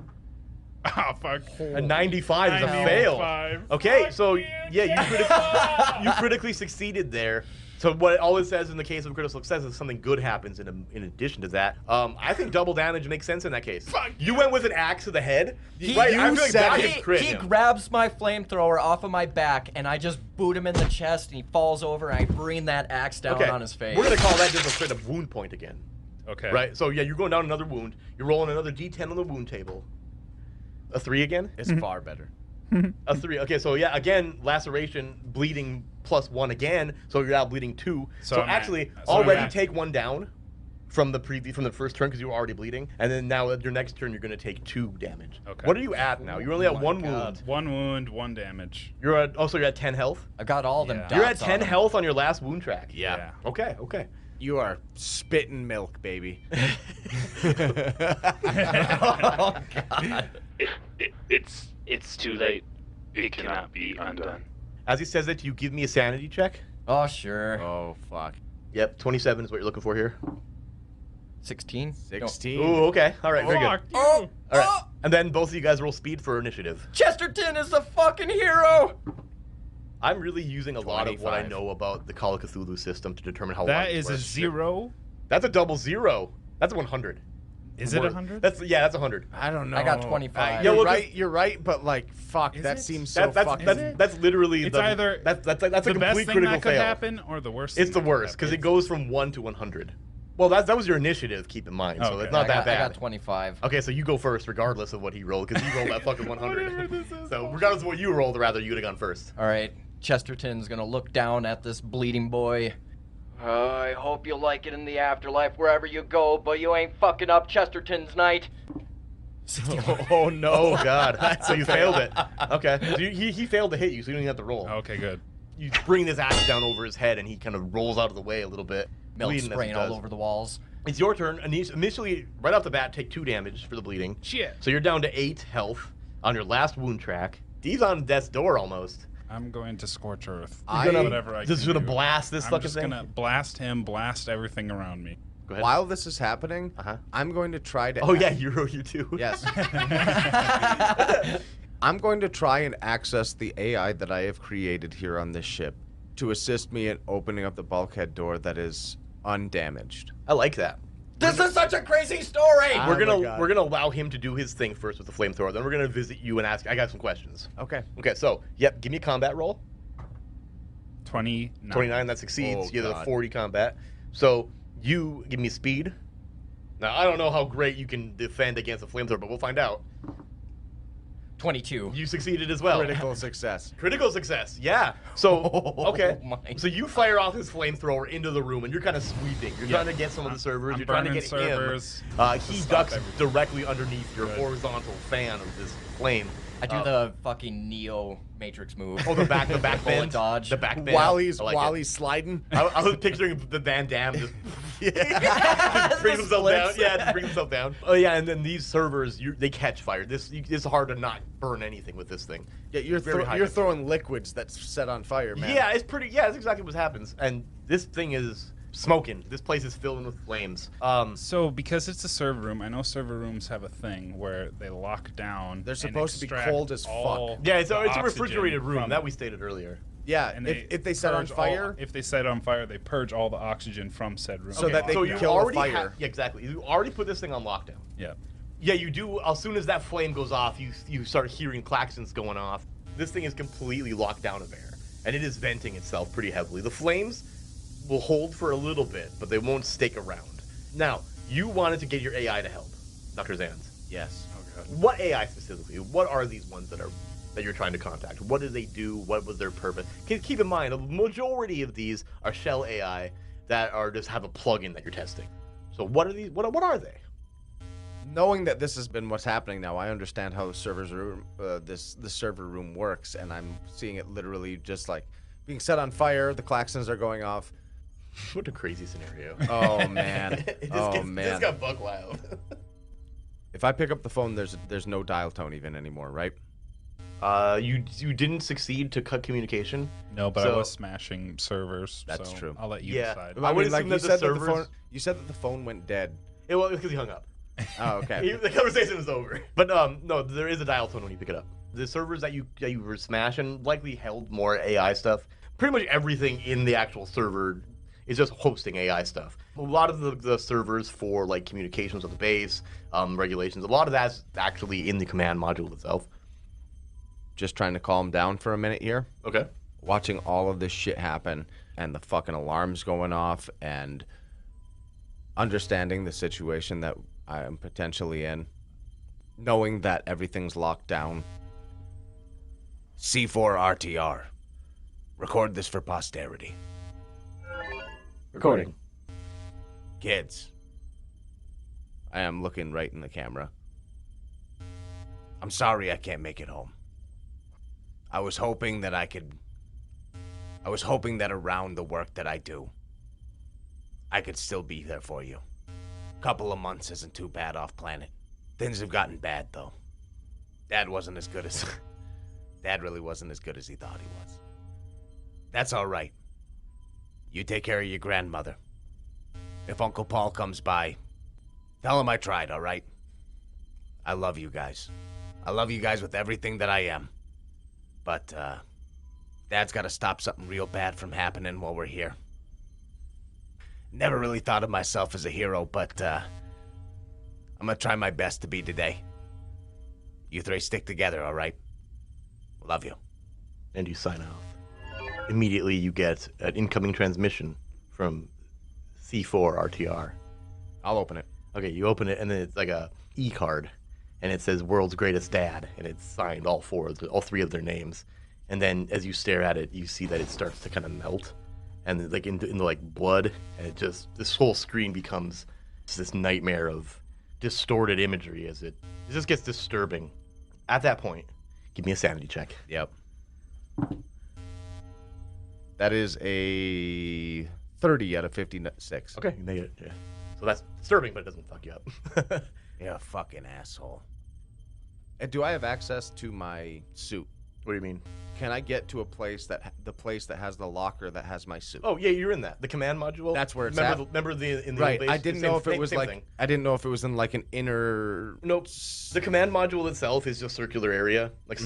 Oh fuck. A 95 is a 95. fail. Okay, so yeah, you critically succeeded there. So what all it says in the case of critical success is something good happens in addition to that. I think double damage makes sense in that case. Fuck You went with an axe to the head. He- right? you I feel like said that it. could crit He him. grabs my flamethrower off of my back and I just boot him in the chest and he falls over and I bring that axe down Okay, on his face. we're gonna call that just a straight up wound point again. Okay. Right? So yeah, you're going down another wound. You're rolling another D10 on the wound table. A 3 again? It's far better. A 3. Okay, so yeah, again, laceration, bleeding +1 again, so you're now bleeding 2. So I'm actually, at- already I'm at- take 1 down. from the first turn because you were already bleeding, and then now at your next turn you're going to take 2 damage. Okay. What are you at now? You're only at 1 wound. 1 wound, 1 damage. You're at 10 health. I got all them Yeah. dots You're at on 10 them. health on your last wound track. Yeah. Okay. Okay. You are spitting milk, baby. Oh, God. It's too late. It cannot be undone. As he says it, you give me a sanity check. Oh, sure. Oh, fuck. Yep. 27 is what you're looking for here. 16? 16. Ooh. Okay. All right. Very good. Oh, All right. oh, And then both of you guys roll speed for initiative. Chesterton is the fucking hero. I'm really using a lot of what I 25. know about the Call of Cthulhu system to determine how long That it is a works. 0. That's a double 0. That's a 100. Is it 100? That's 100. I don't know. I got 25. Yeah, You're well, right. You're right. But like, fuck, Is that it? seems so fucking. That's literally It's the, either that's a the complete best thing critical that could fail. happen or the worst. It's thing the that could worst because it happen. goes from 1 to 100. Well, that was your initiative. Keep in mind, so Okay. it's not I that got, bad. I got 25. Okay, so you go first, regardless of what he rolled, because he rolled that fucking 100. Whatever this is. So regardless of what you rolled, rather you'd have gone first. All right. Chesterton's going to look down at this bleeding boy. I hope you like it in the afterlife wherever you go, but you ain't fucking up Chesterton's night. Oh no. Oh god. So you failed it. Okay. So he failed to hit you, so you don't even have to roll. Okay, good. You bring this axe down over his head, and he kind of rolls out of the way a little bit, Milk bleeding as he spraying all does. over the walls. It's your turn. Initially, right off the bat, take 2 damage for the bleeding. Shit. So you're down to 8 health on your last wound track. Dee's on death's door almost. I'm going to scorch earth. You're gonna, Whatever I just can gonna do. blast this I'm fucking just thing. gonna blast him, blast everything around me. Go ahead. While this is happening, Uh-huh. I'm going to try to. Oh yeah, you too. Yes. I'm going to try and access the AI that I have created here on this ship to assist me in opening up the bulkhead door that is undamaged. I like that. This is such a crazy story! Ah. We're my gonna God. we're gonna allow him to do his thing first with the flamethrower. Then we're gonna visit you and ask. I got some questions. Okay. Okay, so yep, give me a combat roll. 29. 29, that succeeds. Oh, You have a God. 40 combat. So you give me speed. Now I don't know how great you can defend against a flamethrower, but we'll find out. 22. You succeeded as well. Critical success. Critical success, yeah. So, okay. my So you fire off his flamethrower into the room, and you're kind of sweeping. You're trying to get some of the servers. I'm You're trying to burning get servers him. to He stop ducks everything. directly underneath your Good. horizontal fan of this flame. I do the fucking Neo Matrix move. Oh, the back Bullet bend. dodge. The back bend. While he's I like it. sliding. I was picturing the Van Damme just, just brings himself down. splits. Yeah, just brings himself down. Oh yeah, and then these servers, they catch fire. It's hard to not burn anything with this thing. Yeah, you're Very high you're temperature. throwing liquids that's set on fire, man. Yeah, it's pretty. Yeah, that's exactly what happens. And this thing is smoking. This place is filling with flames. So because it's a server room, I know server rooms have a thing where they lock down. They're and supposed to be extract cold as all fuck. Yeah, it's the a oxygen refrigerated room from that it. we stated earlier. Yeah, And if they set on purge fire, if they set it on fire, they purge all the oxygen from said room. So that they so can you kill the already fire. yeah, exactly. You already put this thing on lockdown. Yeah. Yeah, you do. As soon as that flame goes off, you start hearing klaxons going off. This thing is completely locked down of air, and it is venting itself pretty heavily. The flames will hold for a little bit, but they won't stick around. Now, you wanted to get your AI to help, Dr. Zanz. yes. Oh god. What AI specifically? What are these ones that you're trying to contact? What do they do? What was their purpose? Keep in mind, a majority of these are shell AI that are just have a plugin that you're testing. So what are these? What are they? Knowing that this has been what's happening now, I understand how the server's room, the server room works, and I'm seeing it literally just like being set on fire. The klaxons are going off. What a crazy scenario. Oh man. This man. got buck wild. If I pick up the phone, there's no dial tone even anymore, right? You didn't succeed to cut communication. No, but So- I was smashing servers. That's so true. I'll let you Yeah. decide. I would assume you that the said that the servers- phone. You said that the phone went dead. Well, because he hung up. Oh, okay. The conversation was over. But no, there is a dial tone when you pick it up. The servers that you were smashing likely held more AI stuff. Pretty much everything in the actual server is just hosting AI stuff. A lot of the servers for like communications with the base, regulations, a lot of that's actually in the command module itself. Just trying to calm down for a minute here. Okay. Watching all of this shit happen and the fucking alarms going off and understanding the situation that I am potentially in, knowing that everything's locked down. C4RTR. Record this for posterity. Recording. Kids, I am looking right in the camera. I'm sorry I can't make it home. I was hoping that around the work that I do, I could still be there for you. Couple of months isn't too bad off planet. Things have gotten bad, though. Dad really wasn't as good as he thought he was. That's all right. You take care of your grandmother. If Uncle Paul comes by, tell him I tried, all right? I love you guys. I love you guys with everything that I am. But, Dad's got to stop something real bad from happening while we're here. Never really thought of myself as a hero, but, I'm gonna try my best to be today. You three stick together, all right? Love you. And you sign off. Immediately, you get an incoming transmission from C4 RTR. I'll open it. Okay, you open it, and then it's like a e-card, and it says "World's Greatest Dad," and it's signed all three of their names. And then, as you stare at it, you see that it starts to kind of melt, and like into like blood, and this whole screen becomes just this nightmare of distorted imagery as it just gets disturbing. At that point, give me a sanity check. Yep. That is a 30 out of 56. Okay, you made it. Yeah. So that's disturbing, but it doesn't fuck you up. You're a fucking asshole. And do I have access to my suit? What do you mean? Can I get to the place that has the locker that has my suit? Oh yeah, you're in that. The command module. That's where it's remember at. Remember in the Right. base? I didn't know if it was like. Thing. I didn't know if it was in like an inner. Nope. The command module itself is just circular area, like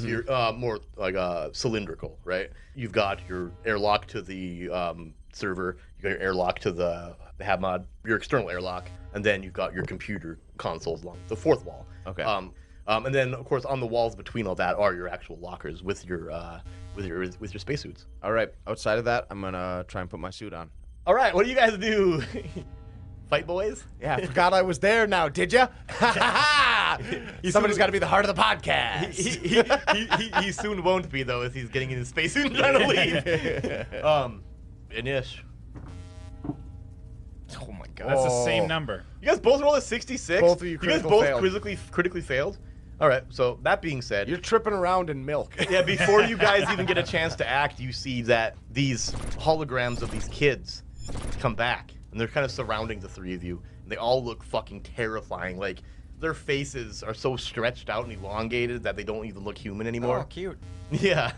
more like cylindrical, right? You've got your airlock to the server. You got your airlock to the HabMod, your external airlock, and then you've got your computer consoles along the fourth wall. Okay. And then of course on the walls between all that are your actual lockers with your spacesuits. All right. Outside of that, I'm gonna try and put my suit on. All right. What do you guys do? Fight boys? Yeah, I forgot I was there now, did ya? Somebody's got to be the heart of the podcast. He soon won't be, though, as he's getting in his spacesuit and trying to leave. Anish. Oh my god. That's the same number. You guys both rolled a 66? Both of you You guys critical both failed. critically failed? All right, so that being said... You're tripping around in milk. Yeah, before you guys even get a chance to act, you see that these holograms of these kids come back, and they're kind of surrounding the three of you, and they all look fucking terrifying. Like, their faces are so stretched out and elongated that they don't even look human anymore. Oh, cute. Yeah,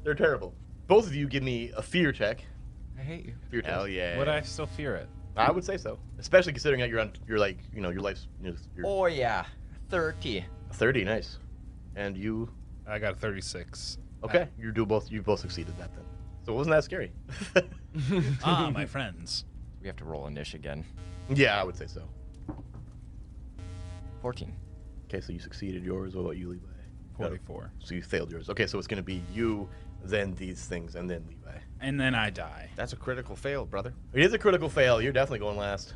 they're terrible. Both of you give me a fear check. I hate you. Fear Hell test. yeah. Would I still fear it? I would say so, especially considering that you're like, your life's you're Oh yeah, 30. 30. Nice. And you? I got a 36. Okay, you both succeeded that then. So it wasn't that scary. Ah, my friends. We have to roll a niche again. Yeah, I would say so. 14. Okay, so you succeeded yours. What about you, Levi? 44. So you failed yours. Okay, so it's going to be you, then these things, and then Levi. And then I die. That's a critical fail, brother. It is a critical fail. You're definitely going last.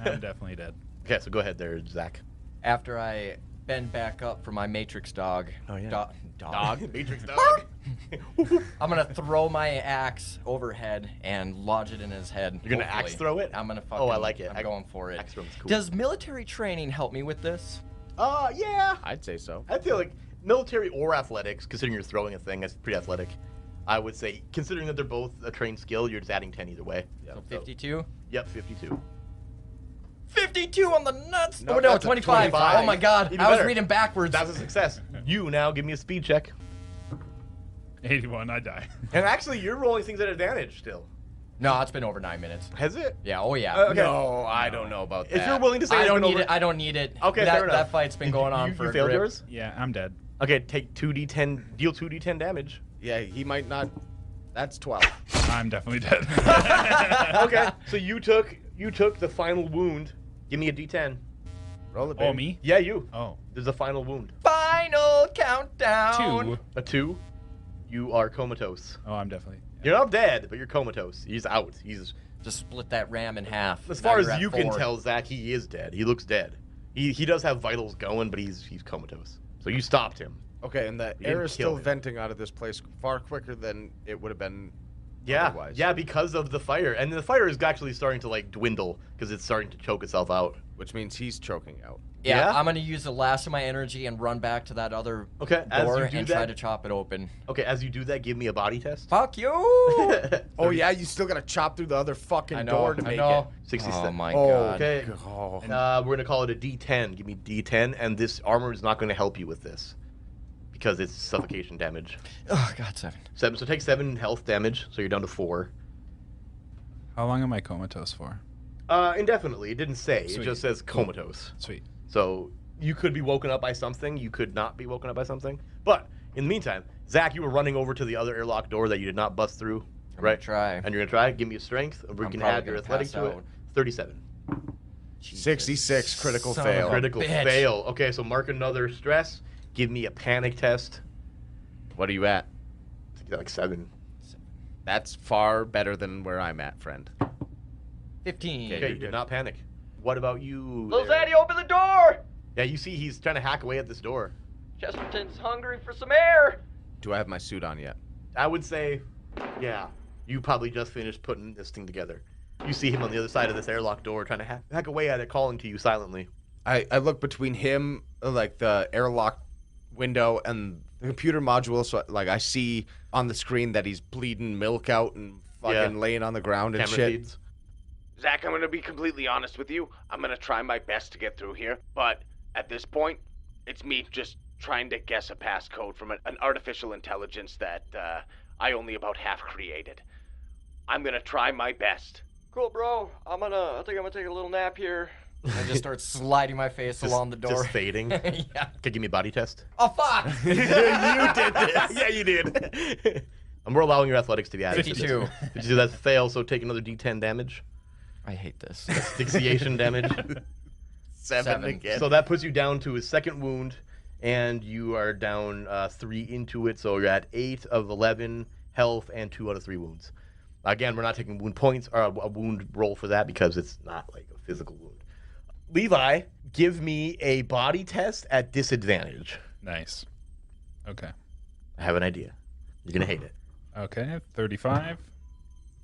I'm definitely dead. Okay, so go ahead there, Zach. After I bend back up for my Matrix dog. Oh, yeah. Dog. Matrix dog. I'm gonna throw my axe overhead and lodge it in his head. You're gonna axe hopefully. throw it? I'm gonna fucking. Oh, I like it. I'm going for it. Axe throwing's cool. Does military training help me with this? Yeah. I'd say so. I feel like military or athletics, considering you're throwing a thing, that's pretty athletic. I would say, considering that they're both a trained skill, you're just adding 10 either way. So 52. Yep, 52. 52 on the nuts. No, Oh no, that's a 25. 25. Oh my god, Even I was better. reading backwards. That's a success. You now give me a speed check. 81, I die. And actually, you're rolling things at advantage still. No, it's been over 9 minutes. Has it? Yeah. Oh yeah. Okay. No, I don't know about that. If you're willing to say I it's don't been need over- it. I don't need it. Okay, that, fair enough. That fight's been going on for you a failed grip. yours? Yeah, I'm dead. Okay, take 2d10, deal 2d10 damage. Yeah, he might not. That's 12. I'm definitely dead. Okay, so you took the final wound. Give me a d10. Roll it, baby. Oh, me? Yeah, you. Oh. There's a final wound. Final countdown. 2. A 2. You are comatose. Oh, I'm definitely... You're not dead, but you're comatose. He's out. He's Just split that ram in half. as Now far you're as at you can 4. tell, Zach, he is dead. He looks dead. He does have vitals going, but he's comatose. So you stopped him. Okay, and the You air didn't is kill still him. venting out of this place far quicker than it would have been Yeah, otherwise. yeah, because of the fire, and the fire is actually starting to like dwindle because it's starting to choke itself out. which means he's choking out. Yeah, Yeah? I'm gonna use the last of my energy and run back to that other Okay, as door you do and that- try to chop it open. Okay, as you do that, give me a body test. Fuck you! Oh yeah, you still gotta chop through the other fucking I know, door to I make know. it. 67. Oh my Oh, god. Okay. Oh. We're gonna call it a D10. Give me D10, and this armor is not gonna help you with this because it's suffocation damage. Oh god, 7. 7. So take 7 health damage. So you're down to 4. How long am I comatose for? Indefinitely. It didn't say. Sweet. It just says comatose. Sweet. So you could be woken up by something. You could not be woken up by something. But in the meantime, Zach, you were running over to the other airlock door that you did not bust through, I'm right? gonna try. And you're gonna try. Give me a strength. We I'm can probably add your gonna athletic pass to it. out. 37. Jesus. 66 critical Son of fail. a Critical bitch. fail. Okay, so mark another stress. Give me a panic test. What are you at? Like 7. That's far better than where I'm at, friend. 15. Okay, you did not panic. What about you? Little there? Zaddy, open the door! Yeah, you see he's trying to hack away at this door. Chesterton's hungry for some air! Do I have my suit on yet? I would say, yeah, you probably just finished putting this thing together. You see him on the other side of this airlock door trying to hack away at it, calling to you silently. I look between him, like the airlock window, and the computer module. So like I see on the screen that he's bleeding milk out and fucking laying on the ground and Camera shit. feeds. Zach, I'm gonna be completely honest with you. I'm gonna try my best to get through here, but at this point, it's me just trying to guess a passcode from an artificial intelligence that I only about half created. I'm gonna try my best. Cool, bro. I think I'm gonna take a little nap here. I just start sliding my face along the door. Just fading. Yeah. Okay, give me a body test. Oh, fuck! You did this. Yeah, you did. And we're allowing your athletics to be added. to this. 52. 52, that's a fail, so take another D10 damage. I hate this. Asphyxiation damage. 7 again. So that puts you down to his second wound, and you are down 3 into it, so you're at 8 of 11 health and 2 out of 3 wounds. Again, we're not taking wound points or a wound roll for that because it's not like a physical wound. Levi, give me a body test at disadvantage. Nice. Okay. I have an idea. You're going to hate it. Okay. 35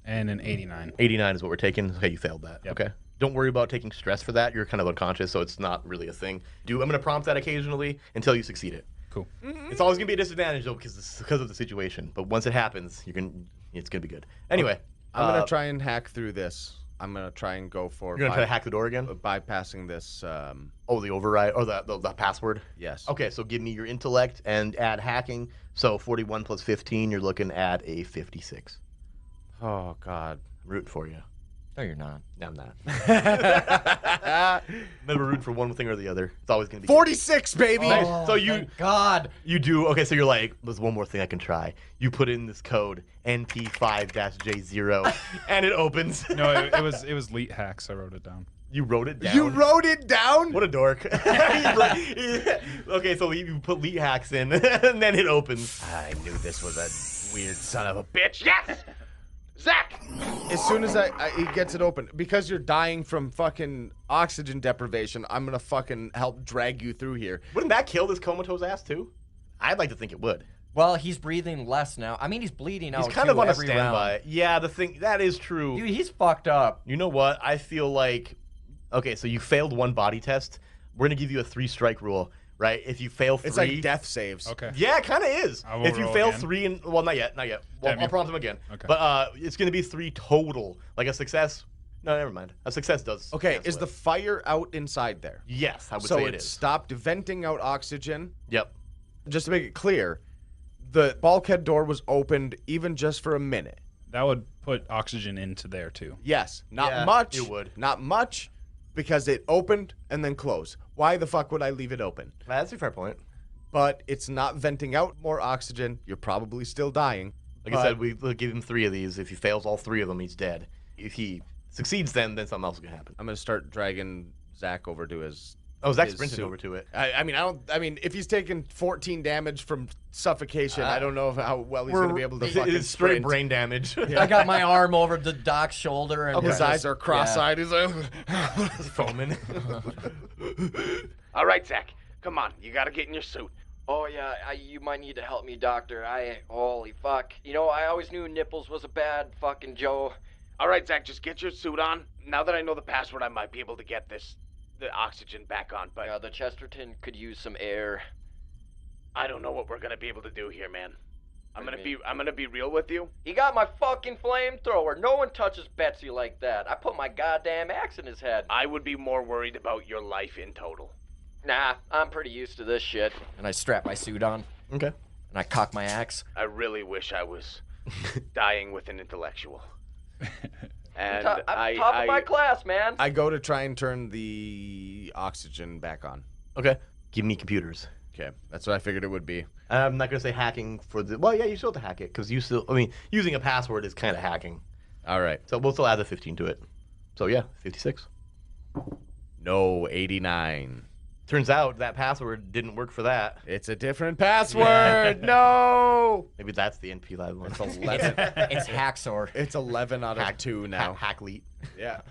and an 89. 89 is what we're taking. Okay, you failed that. Yep. Okay. Don't worry about taking stress for that. You're kind of unconscious, so it's not really a thing. I'm going to prompt that occasionally until you succeed it. Cool. It's always going to be a disadvantage, though, because of the situation. But once it happens, it's going to be good. Anyway. I'm gonna try and hack through this. I'm gonna try and go for You're going to try to hack the door again? bypassing this. Oh, the override, or the password? Yes. Okay, so give me your intellect and add hacking. So 41 plus 15, you're looking at a 56. Oh God. I'm rooting for you. No, you're not. No, I'm not. Never root for one thing or the other. It's always going to be 46, baby. Nice. Oh, So you- thank God. You do. Okay, so you're like, there's one more thing I can try. You put in this code, NP5-J0, and it opens. No, it was Leet Hacks. I wrote it down. You wrote it down. You wrote it down? What a dork. Okay, so you put Leet Hacks in, and then it opens. I knew this was a weird son of a Bitch, yes! Zach! As soon as he gets it open, because you're dying from fucking oxygen deprivation, I'm gonna fucking help drag you through here. Wouldn't that kill this comatose ass too? I'd like to think it would. Well, he's breathing less now. I mean, he's bleeding out. He's kind too, of on a every standby. round. Yeah, that is true. Dude, he's fucked up. You know what? I feel like, okay, so you failed one body test. We're gonna give you a 3-strike rule, right? If you fail 3, It's like death saves. Okay. Yeah, it kind of is. I will If you roll fail again. 3 and well, not yet. Well, Damn I'll you. prompt him again. Okay. But it's gonna be 3 total. Like a success. No, never mind. A success does. Okay, cancel is the it. fire out inside there? Yes, I would So say it it is. stopped venting out oxygen. Yep. Just to make it clear, the bulkhead door was opened even just for a minute. That would put oxygen into there too. Yes, not Yeah, much. it would. Not much, because it opened and then closed. Why the fuck would I leave it open? That's a fair point. But it's not venting out more oxygen. You're probably still dying. Like I said, we'll give him 3 of these. If he fails all 3 of them, he's dead. If he succeeds, then something else is gonna happen. I'm gonna start dragging Zach over to his. Oh, Zach's his sprinting suit. over to it. I mean, if he's taking 14 damage from suffocation, I don't know how well he's gonna be able to fucking It's straight sprint. brain damage. I got my arm over the doc's shoulder, and His just- eyes are cross-eyed. He's like, He's foaming. All right, Zach, come on. You gotta get in your suit. Oh yeah, you might need to help me, doctor. Holy fuck. You know, I always knew nipples was a bad fucking Joe. All right, Zach, just get your suit on. Now that I know the password, I might be able to get this the oxygen back on, but Yeah, the Chesterton could use some air. I don't know what we're gonna be able to do here, man. I'm What do you gonna be real with you. He got my fucking flamethrower. No one touches Betsy like that. I put my goddamn axe in his head. I would be more worried about your life in total. Nah, I'm pretty used to this shit. And I strap my suit on, Okay. and I cock my axe. I really wish I was dying with an intellectual. And I'm top of my class, man. I go to try and turn the oxygen back on. Okay. Give me computers. Okay, that's what I figured it would be. I'm not gonna say hacking for the. Well, yeah, you still have to hack it because you still. I mean, using a password is kind of hacking. All right. So we'll still add the 15 to it. So yeah, 56. No, 89. Turns out that password didn't work for that. It's a different password. No. Maybe that's the NP Live one. It's 11. It's Hacksaw. It's 11 out of 2 now. Hackleet. Yeah.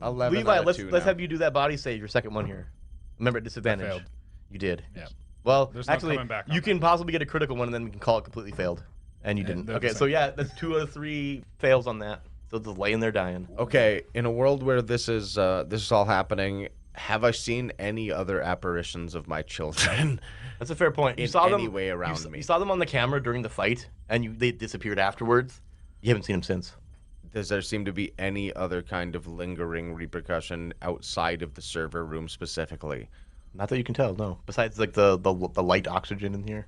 11 Levi, out of let's 2 let's now. have you do that body save, your second one here. Remember, at disadvantage. failed. You did. Yeah. Well, There's no actually, coming back on you that. can possibly get a critical one, and then we can call it completely failed. And you didn't. they're the Okay, so same. yeah, that's 2 out of 3 fails on that. So just laying there dying. Okay, in a world where this is all happening, have I seen any other apparitions of my children? That's a fair point. You In saw any them way around me. You saw them on the camera during the fight, and they disappeared afterwards. You haven't seen them since. Does there seem to be any other kind of lingering repercussion outside of the server room specifically? Not that you can tell, no. Besides, like the light oxygen in here.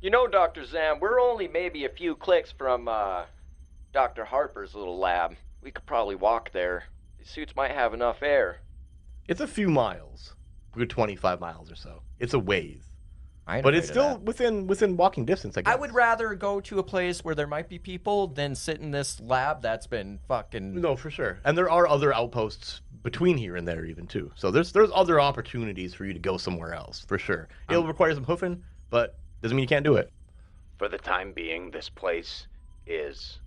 You know, Dr. Zam, we're only maybe a few clicks from Dr. Harper's little lab. We could probably walk there. These suits might have enough air. It's a few miles, a good 25 miles or so. It's a ways, I'd but afraid it's of still that. within walking distance. I guess. I would rather go to a place where there might be people than sit in this lab that's been fucking. No, for sure. And there are other outposts between here and there even too. So there's other opportunities for you to go somewhere else for sure. It'll require some hoofing, but doesn't mean you can't do it. For the time being, this place is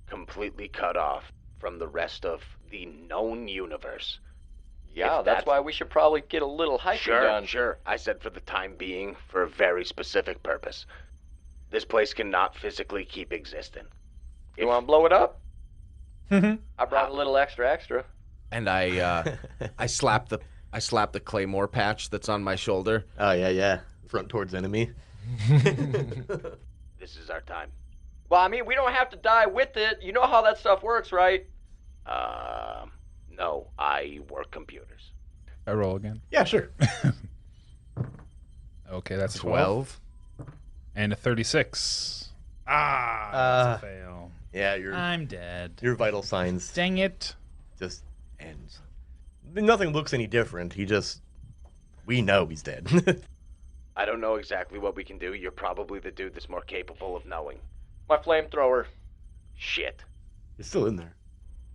completely cut off from the rest of the known universe. Yeah, If that's why we should probably get a little hiking done. Sure. I said for the time being, for a very specific purpose. This place cannot physically keep existing. You want to blow it up? I brought a little extra. And I slap the claymore patch that's on my shoulder. Oh yeah. Front towards enemy. This is our time. Well, I mean, we don't have to die with it. You know how that stuff works, right? No, I work computers. I roll again. Yeah, sure. Okay, that's 12. And a 36. That's a fail. Yeah, I'm dead. your vital signs Dang it. just ends. Nothing looks any different. We know he's dead. I don't know exactly what we can do. You're probably the dude that's more capable of knowing. My flamethrower. Shit. It's still in there.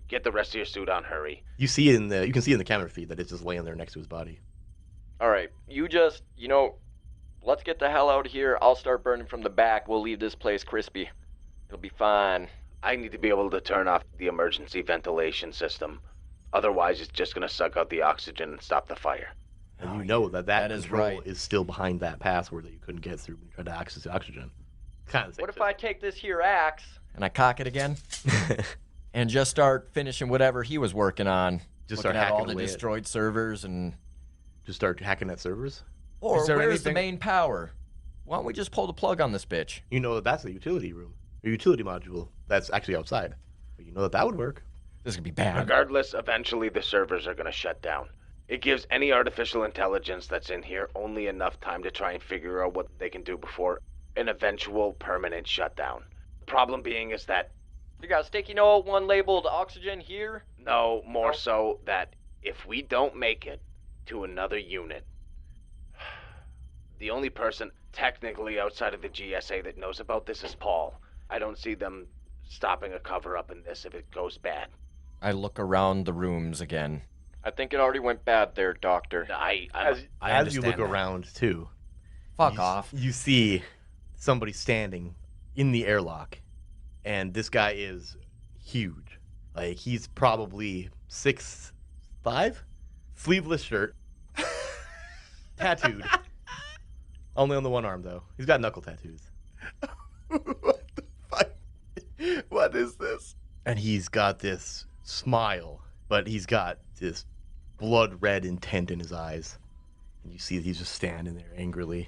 Get the rest of your suit on, hurry. You can see in the camera feed that it's just laying there next to his body. All right, let's get the hell out of here. I'll start burning from the back. We'll leave this place crispy. It'll be fine. I need to be able to turn off the emergency ventilation system. Otherwise, it's just going to suck out the oxygen and stop the fire. And you know that That is control right. is still behind that password that you couldn't get through when you tried to access the oxygen. Kind of the same What if I take this here axe and I cock it again and just start finishing whatever he was working on? Just Looking start at all hacking the away at- destroyed servers and. Just start hacking at servers? Or Is there where's the anything- main power? Why don't we just pull the plug on this bitch? You know that's a utility room. A utility module that's actually outside. But you know that would work. This could be bad. Regardless, eventually the servers are going to shut down. It gives any artificial intelligence that's in here only enough time to try and figure out what they can do before an eventual permanent shutdown. The problem being is that, You got a sticky note, one labeled oxygen here. no, more so that if we don't make it to another unit, the only person technically outside of the GSA that knows about this is Paul. I don't see them stopping a cover-up in this if it goes bad. I look around the rooms again. I think it already went bad there, Doctor. As you look understand that. around too, Fuck you, off. You see somebody standing in the airlock, and this guy is huge. Like he's probably 6'5", sleeveless shirt, tattooed. Only on the one arm though. He's got knuckle tattoos. What the fuck? What is this? And he's got this smile, but he's got this blood red intent in his eyes. And you see that he's just standing there angrily,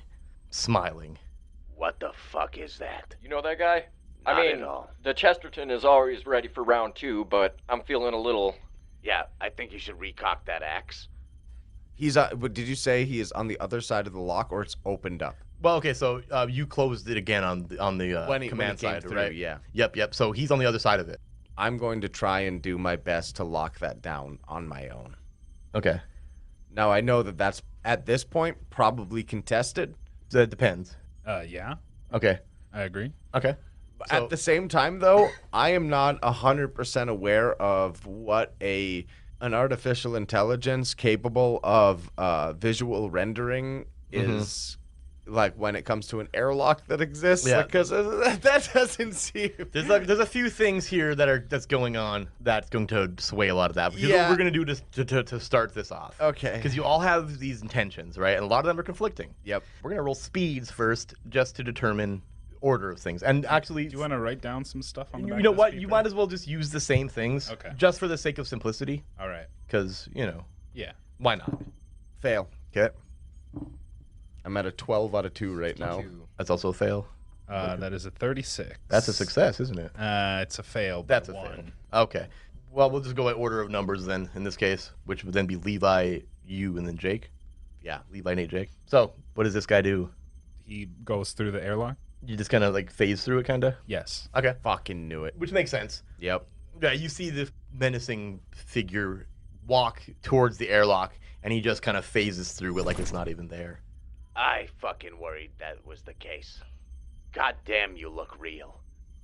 smiling. What the fuck is that? You know that guy? Not I mean, at all. the Chesterton is always ready for round 2, but I'm feeling a little... Yeah, I think you should recock that axe. He's but did you say he is on the other side of the lock, or it's opened up? Well, okay, so you closed it again on the When he command came side, through, right? yeah. Yep. So he's on the other side of it. I'm going to try and do my best to lock that down on my own. Okay. Now, I know that that's, at this point, probably contested. So it depends. Yeah, Okay. I agree. Okay. So- At the same time, though, I am not 100% aware of what an artificial intelligence capable of visual rendering is like when it comes to an airlock that exists. Yeah. Because that doesn't seem... There's a few things here that's going on that's going to sway a lot of that. Because Yeah. what we're going to do to start this off. Okay. Because you all have these intentions, right? And a lot of them are conflicting. Yep. We're going to roll speeds first just to determine order of things. And actually, Do you want to write down some stuff on the back you know of this what? You paper? might as well just use the same things. Okay. Just for the sake of simplicity. All right. Because, Yeah. why not? Fail. Okay. I'm at a 12 out of 2 right now. That's also a fail. That is a 36. That's a success, isn't it? It's a fail. That's a by fail. 1. Okay. Well, we'll just go by order of numbers then, in this case, which would then be Levi, you, and then Jake. Yeah. Levi, Nate, Jake. So, what does this guy do? He goes through the airlock? You just kind of like phase through it, kind of? Yes. Okay. Fucking knew it. Which makes sense. Yep. Yeah, you see the menacing figure walk towards the airlock, and he just kind of phases through it like it's not even there. I fucking worried that was the case. God damn, you look real.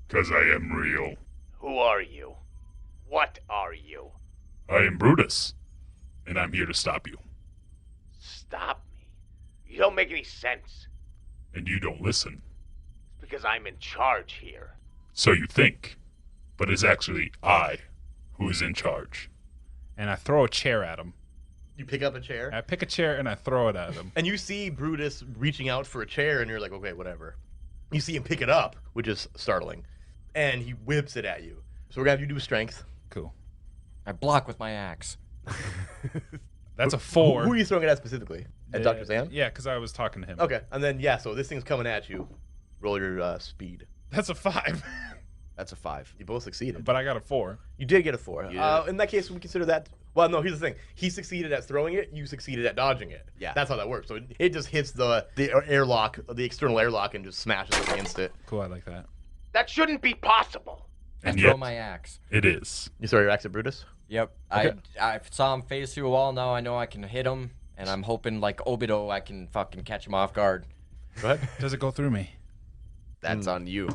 'Cause I am real. Who are you? What are you? I am Brutus, and I'm here to stop you. Stop me. You don't make any sense. And you don't listen. It's because I'm in charge here. So you think. But it's actually I who is in charge. And I throw a chair at him. You pick up a chair, I pick a chair and I throw it at him. and you see Brutus reaching out for a chair, and you're like, okay, whatever. You see him pick it up, which is startling, and he whips it at you. So we're going to have you do a strength. Cool. I block with my axe. That's a 4. Who are you throwing it at specifically? At Dr. Zan? Yeah, because I was talking to him. Okay, and then, yeah, so this thing's coming at you. Roll your speed. That's a 5. That's a 5. You both succeeded. But I got a 4. You did get a 4. Yeah. In that case, we consider that... Well, no, here's the thing. He succeeded at throwing it. You succeeded at dodging it. Yeah. That's how that works. So it just hits the airlock, the external airlock, and just smashes against it. Cool, I like that. That shouldn't be possible. I And throw yet, my axe. it is. You throw your axe at Brutus? Yep. Okay. I saw him phase through a wall. Now I know I can hit him, and I'm hoping like Obito I can fucking catch him off guard. Go ahead. Does it go through me? That's on you.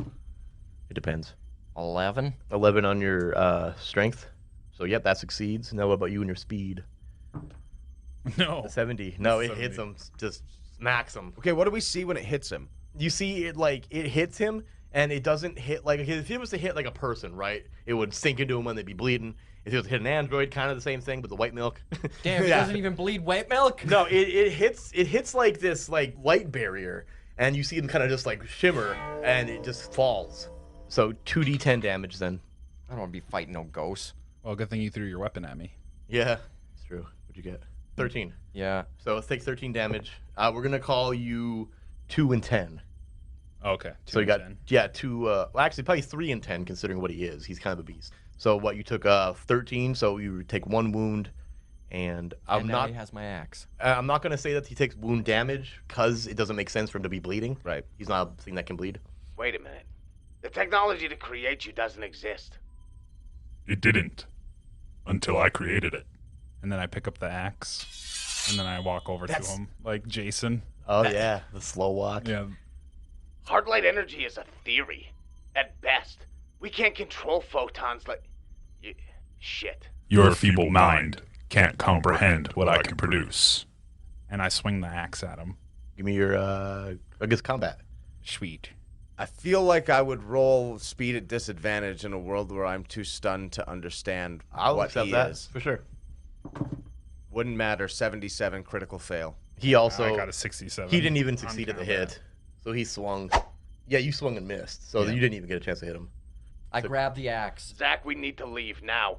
It depends. 11. 11 on your strength. So, yep, that succeeds. Now, what about you and your speed? No. The 70. No, it 70. hits him. Just smacks him. Okay, what do we see when it hits him? You see it, like, it hits him, and it doesn't hit, like, if it was to hit, like, a person, right? It would sink into him when they'd be bleeding. If it was to hit an android, kind of the same thing, but the white milk. Damn, he Yeah. doesn't even bleed white milk. No, it hits like this like light barrier, and you see him kind of just like shimmer, and it just falls. So 2d10 damage then. I don't want to be fighting no ghosts. Well, good thing you threw your weapon at me. Yeah, it's true. What'd you get? 13. Yeah. So it takes 13 damage. We're gonna call you 2 and 10. Okay. So you got 10. 2. Well, actually probably 3 and 10 considering what he is. He's kind of a beast. So what you took 13. So you take 1 wound, and And now he has my axe. I'm not gonna say that he takes wound damage because it doesn't make sense for him to be bleeding. Right. He's not a thing that can bleed. Wait a minute. The technology to create you doesn't exist. It didn't. Until I created it. And then I pick up the axe. And then I walk over to him like Jason. Oh yeah, the slow walk. Yeah. Hard light energy is a theory. At best. We can't control photons like... Shit. Your feeble mind can't comprehend what I can produce. And I swing the axe at him. Give me your against combat. Sweet. I feel like I would roll speed at disadvantage in a world where I'm too stunned to understand I'll what accept he that is. for sure. Wouldn't matter. 77 critical fail. He also I got a 67. he didn't even on succeed at the combat. hit, so he swung. Yeah, you swung and missed, so Yeah. you didn't even get a chance to hit him. I grab the axe. Zach, we need to leave now.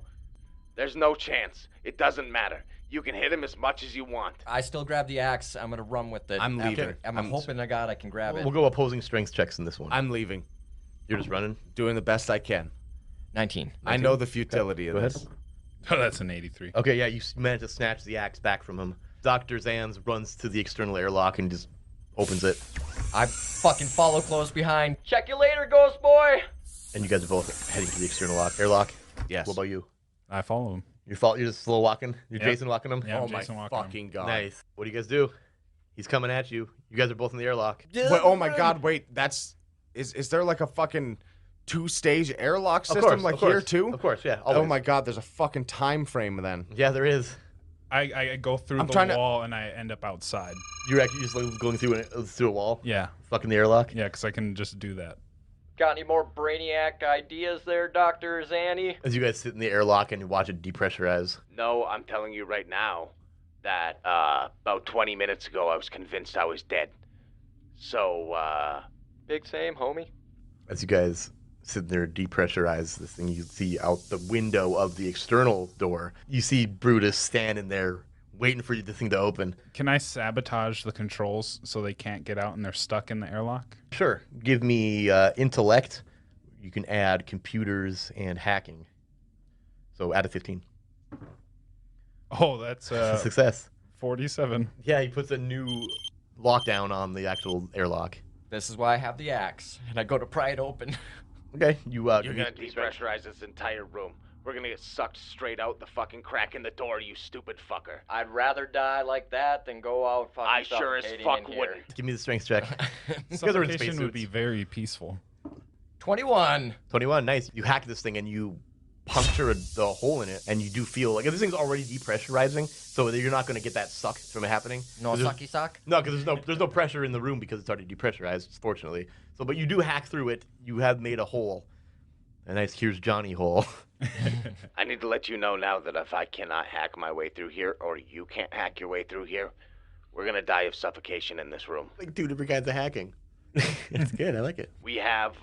There's no chance. It doesn't matter. You can hit him as much as you want. I still grab the axe. I'm gonna run with it. I'm leaving. I'm hoping to God I can grab it. We'll go opposing strength checks in this one. I'm leaving. You're just running? Doing the best I can. 19. I know the futility of Go ahead. this. Oh, that's an 83. Okay, yeah, you managed to snatch the axe back from him. Dr. Zanz runs to the external airlock and just opens it. I fucking follow close behind. Check you later, ghost boy. And you guys are both heading to the external airlock. Yes. What about you? I follow him. You're just slow walking? You're Yep. Jason walking him? Yeah, Oh I'm my Jason walking him. fucking god. Nice. What do you guys do? He's coming at you. You guys are both in the airlock. Wait, oh my god, wait, that's... Is there like a fucking 2-stage airlock system like here too? Of course, yeah. Oh Always. my god, there's a fucking time frame then. Yeah, there is. I go through I'm the trying to- wall and I end up outside. You're actually just like going through a wall? Yeah, Fucking the airlock? yeah, because I can just do that. Got any more brainiac ideas there, Dr. Zanny? As you guys sit in the airlock and you watch it depressurize. No, I'm telling you right now that about 20 minutes ago I was convinced I was dead. So, Big same, homie. As you guys sit there, depressurize this thing, you see out the window of the external door, you see Brutus standing there waiting for the thing to open. Can I sabotage the controls so they can't get out and they're stuck in the airlock? Sure. Give me intellect. You can add computers and hacking. So add a 15. Oh, that's Success. 47. Yeah, he puts a new lockdown on the actual airlock. This is why I have the axe, and I go to pry it open. Okay, you you're gonna depressurize this entire room. We're gonna get sucked straight out the fucking crack in the door, you stupid fucker. I'd rather die like that than go out fucking I sure as suffocating fuck in here. wouldn't. give me the strength check. guys are in Suffocation spacesuits. would be very peaceful. 21. 21, nice. You hack this thing and you puncture the hole in it, and you do feel like this thing's already depressurizing, so you're not going to get that suck from it happening. No 'Cause there's- sucky suck? No, because there's no pressure in the room because it's already depressurized, fortunately. So, but you do hack through it. You have made a hole, a nice "Here's Johnny" hole. I need to let you know now that if I cannot hack my way through here, or you can't hack your way through here, we're gonna die of suffocation in this room. Like 2 different kinds of hacking. It's good. I like it. We have,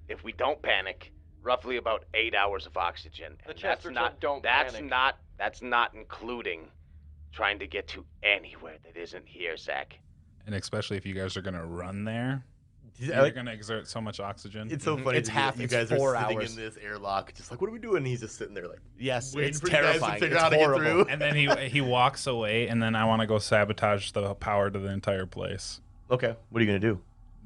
if we don't panic, roughly about 8 hours of oxygen. The And Chesterton don't panic. That's not including trying to get to anywhere that isn't here, Zach. And especially if you guys are going to run there, I you're like- going to exert so much oxygen. It's so funny. It's to half- You it's guys 4 are sitting hours. in this airlock, just like, what are we doing? And he's just sitting there, like, Yes, waiting it's for you guys to terrifying. figure It's out how to get horrible. through. And then he walks away, and then I want to go sabotage the power to the entire place. Okay, what are you gonna do?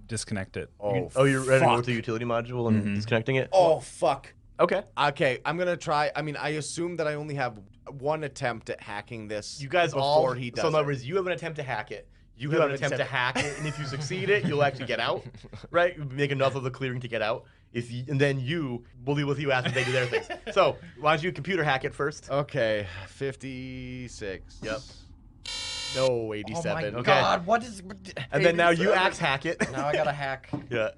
Disconnect it. Oh, You're running over fuck. to the utility module and disconnecting it. Oh, fuck. Okay. Okay, I'm gonna try. I mean, I assume that I only have one attempt at hacking this. You guys before all. he does So in other it. words, you have an attempt to hack it. You have an attempt to hack it, and if you succeed it, you'll actually get out, right? You make enough of the clearing to get out. And then we'll deal with you after they do their things. So why don't you computer hack it first? Okay, 56. Yep. No, 87. Oh my Okay. god, what is... And then now you 87. axe hack it. Now I gotta hack Yeah.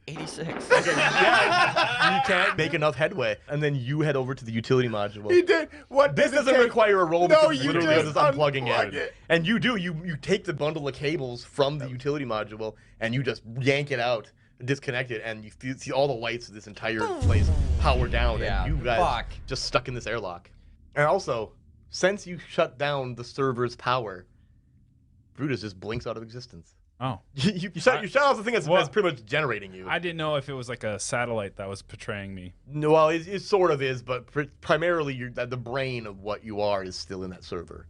86. Yeah. You can't make enough headway, and then you head over to the utility module. He did. What? This did it doesn't take? require a roll No, because you literally just just unplugging unplug it. it. And you do. You take the bundle of cables from the utility module and you just yank it out, disconnect it, and you see all the lights of this entire place power down, Yeah, and you guys fuck. just stuck in this airlock. And also, since you shut down the server's power, Brutus just blinks out of existence. Oh. You shut off the thing that's pretty much generating you. I didn't know if it was like a satellite that was portraying me. No, well, it sort of is, but primarily the brain of what you are is still in that server.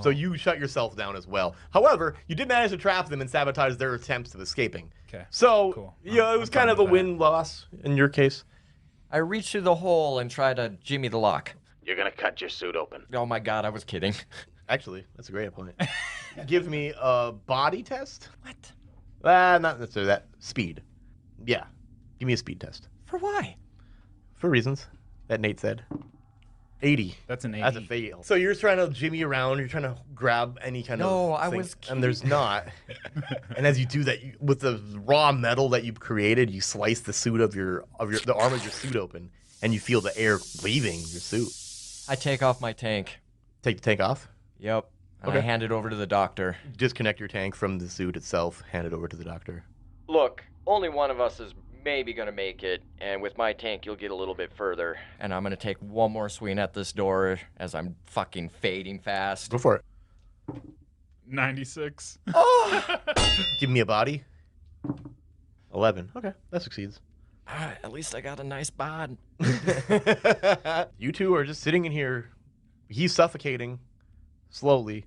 So you shut yourself down as well. However, you did manage to trap them and sabotage their attempts of escaping. Okay. So, Cool. you know, it was I'm kind fine of a with that. win-loss in your case. I reach through the hole and try to jimmy the lock. You're gonna cut your suit open. Oh my god, I was kidding. Actually, that's a great point. Give me a body test. What? Not necessarily that. Speed. Yeah. Give me a speed test. For why? For reasons that Nate said. 80. That's an 80. That's a fail. So you're trying to jimmy around. You're trying to grab any kind No, of I thing, was and there's not. And as you do that, with the raw metal that you've created, you slice the suit of the arm of your suit open, and you feel the air leaving your suit. I take off my tank. Take the tank off. Yep. And Okay. I hand it over to the doctor. Disconnect your tank from the suit itself. Hand it over to the doctor. Look, only one of us is maybe gonna make it, and with my tank, you'll get a little bit further. And I'm gonna take one more swing at this door as I'm fucking fading fast. Go for it. 96. Give me a body. 11. Okay, that succeeds. At least I got a nice bod. You two are just sitting in here. He's suffocating slowly.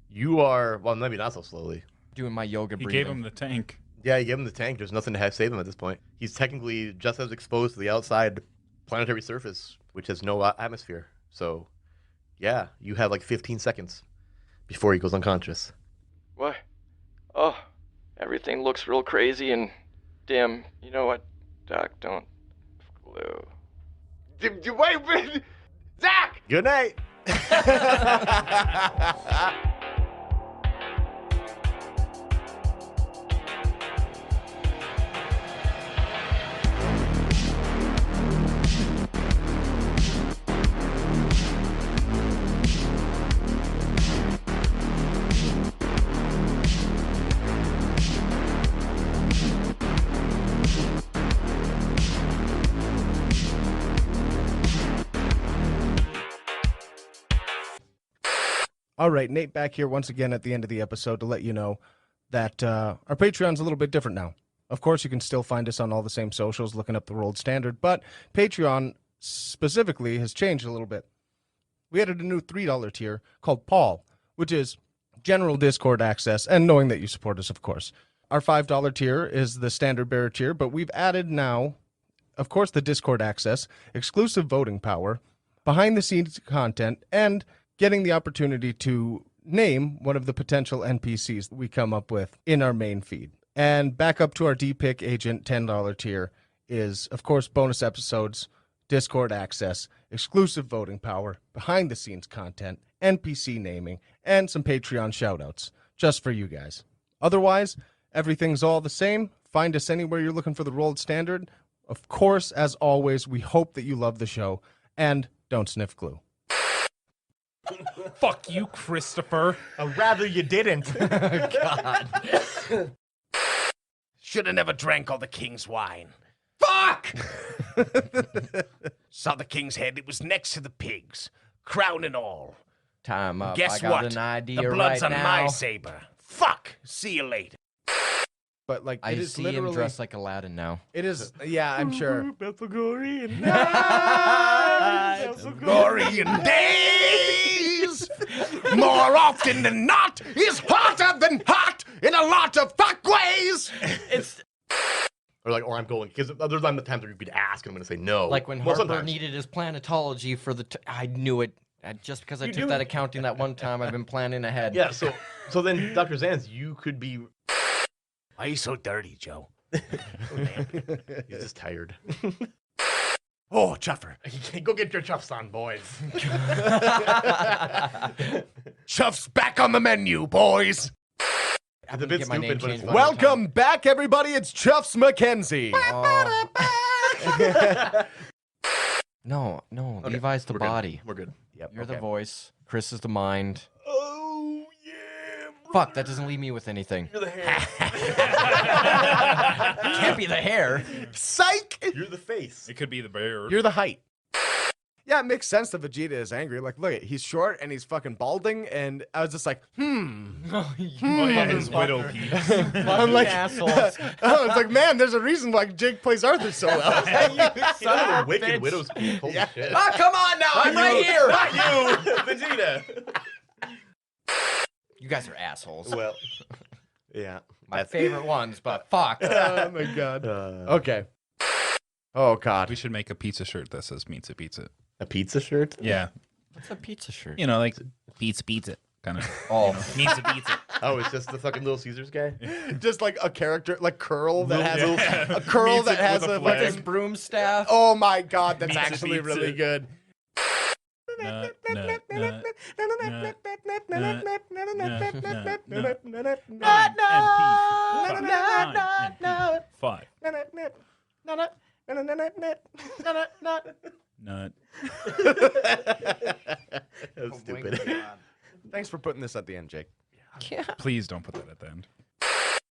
You are, well, maybe not so slowly. Doing my yoga He breathing. gave him the tank. Yeah, you give him the tank. There's nothing to have save him at this point. He's technically just as exposed to the outside planetary surface, which has no atmosphere. So, yeah, you have like 15 seconds before he goes unconscious. What? Oh, everything looks real crazy and dim. You know what, Doc? Don't glue. Wait, Zach! Good night. All right, Nate back here once again at the end of the episode to let you know that our Patreon's a little bit different now. Of course, you can still find us on all the same socials looking up the World Standard, but Patreon specifically has changed a little bit. We added a new $3 tier called Paul, which is general Discord access and knowing that you support us, of course. Our $5 tier is the standard bearer tier, but we've added now, of course, the Discord access, exclusive voting power, behind-the-scenes content, and getting the opportunity to name one of the potential NPCs that we come up with in our main feed. And back up to our D-Pick Agent $10 tier is, of course, bonus episodes, Discord access, exclusive voting power, behind-the-scenes content, NPC naming, and some Patreon shoutouts, just for you guys. Otherwise, everything's all the same. Find us anywhere you're looking for the World Standard. Of course, as always, we hope that you love the show, and don't sniff glue. Fuck you, Christopher. Rather you didn't. God. Should have never drank all the king's wine. Fuck! Saw the king's head, it was next to the pigs. Crown and all. Time up. Guess I got what? an idea The blood's right on now. my saber. Fuck! See you later. But like, I it is see literally him dressed like Aladdin now. It is, yeah, I'm sure. Belphegorian Glorian days! More often than not is hotter than hot in a lot of fuckways! It's Or I'm going, because there's not the times where you could ask and I'm going to say no. like when Well, Harper sometimes. needed his planetology for the... I knew it. Just because I took that accounting that one time, I've been planning ahead. Yeah, so then, Dr. Zanz, you could be... Why are you so dirty, Joe? He's just tired. Oh, Chuffer. Go get your chuffs on, boys. Chuff's back on the menu, boys! It's a bit Get my name stupid, but it's changed fun. one Welcome back, everybody. It's Chuffs McKenzie. No, Okay, Levi's the we're good. body. We're good. Yep. You're the okay. voice. Chris is the mind. Oh, yeah. Fuck, that doesn't leave me with anything. You're the hair. Can't be the hair. Psych! You're the face. It could be the bear. You're the height. Yeah, it makes sense that Vegeta is angry. Like, look, he's short and he's fucking balding, and I was just like, Oh yeah, his widow piece. I'm like, assholes. oh, it's like, man, there's a reason why Jake plays Arthur so well. Son of a wicked bitch. widow's peak. Holy shit. Oh, come on now. I'm right here. Not you, Vegeta. You guys are assholes. Well, yeah. My favorite ones, but fuck. Oh my god. Okay. Oh god. We should make a pizza shirt that says pizza pizza. A pizza shirt? Yeah. What's a pizza shirt? You know, like pizza kind of. Oh, Pizza. Oh, it's just the fucking Little Caesars guy? Just like a character, like Curl that has Yeah. a curl that has with a a flag. his fucking. broom staff. Oh my god, that's Pizza, actually pizza. really good. Nut, nut, nut, nut, Five. Nut. That was stupid. Thanks for putting this at the end, Jake. Yeah. Please don't put that at the end.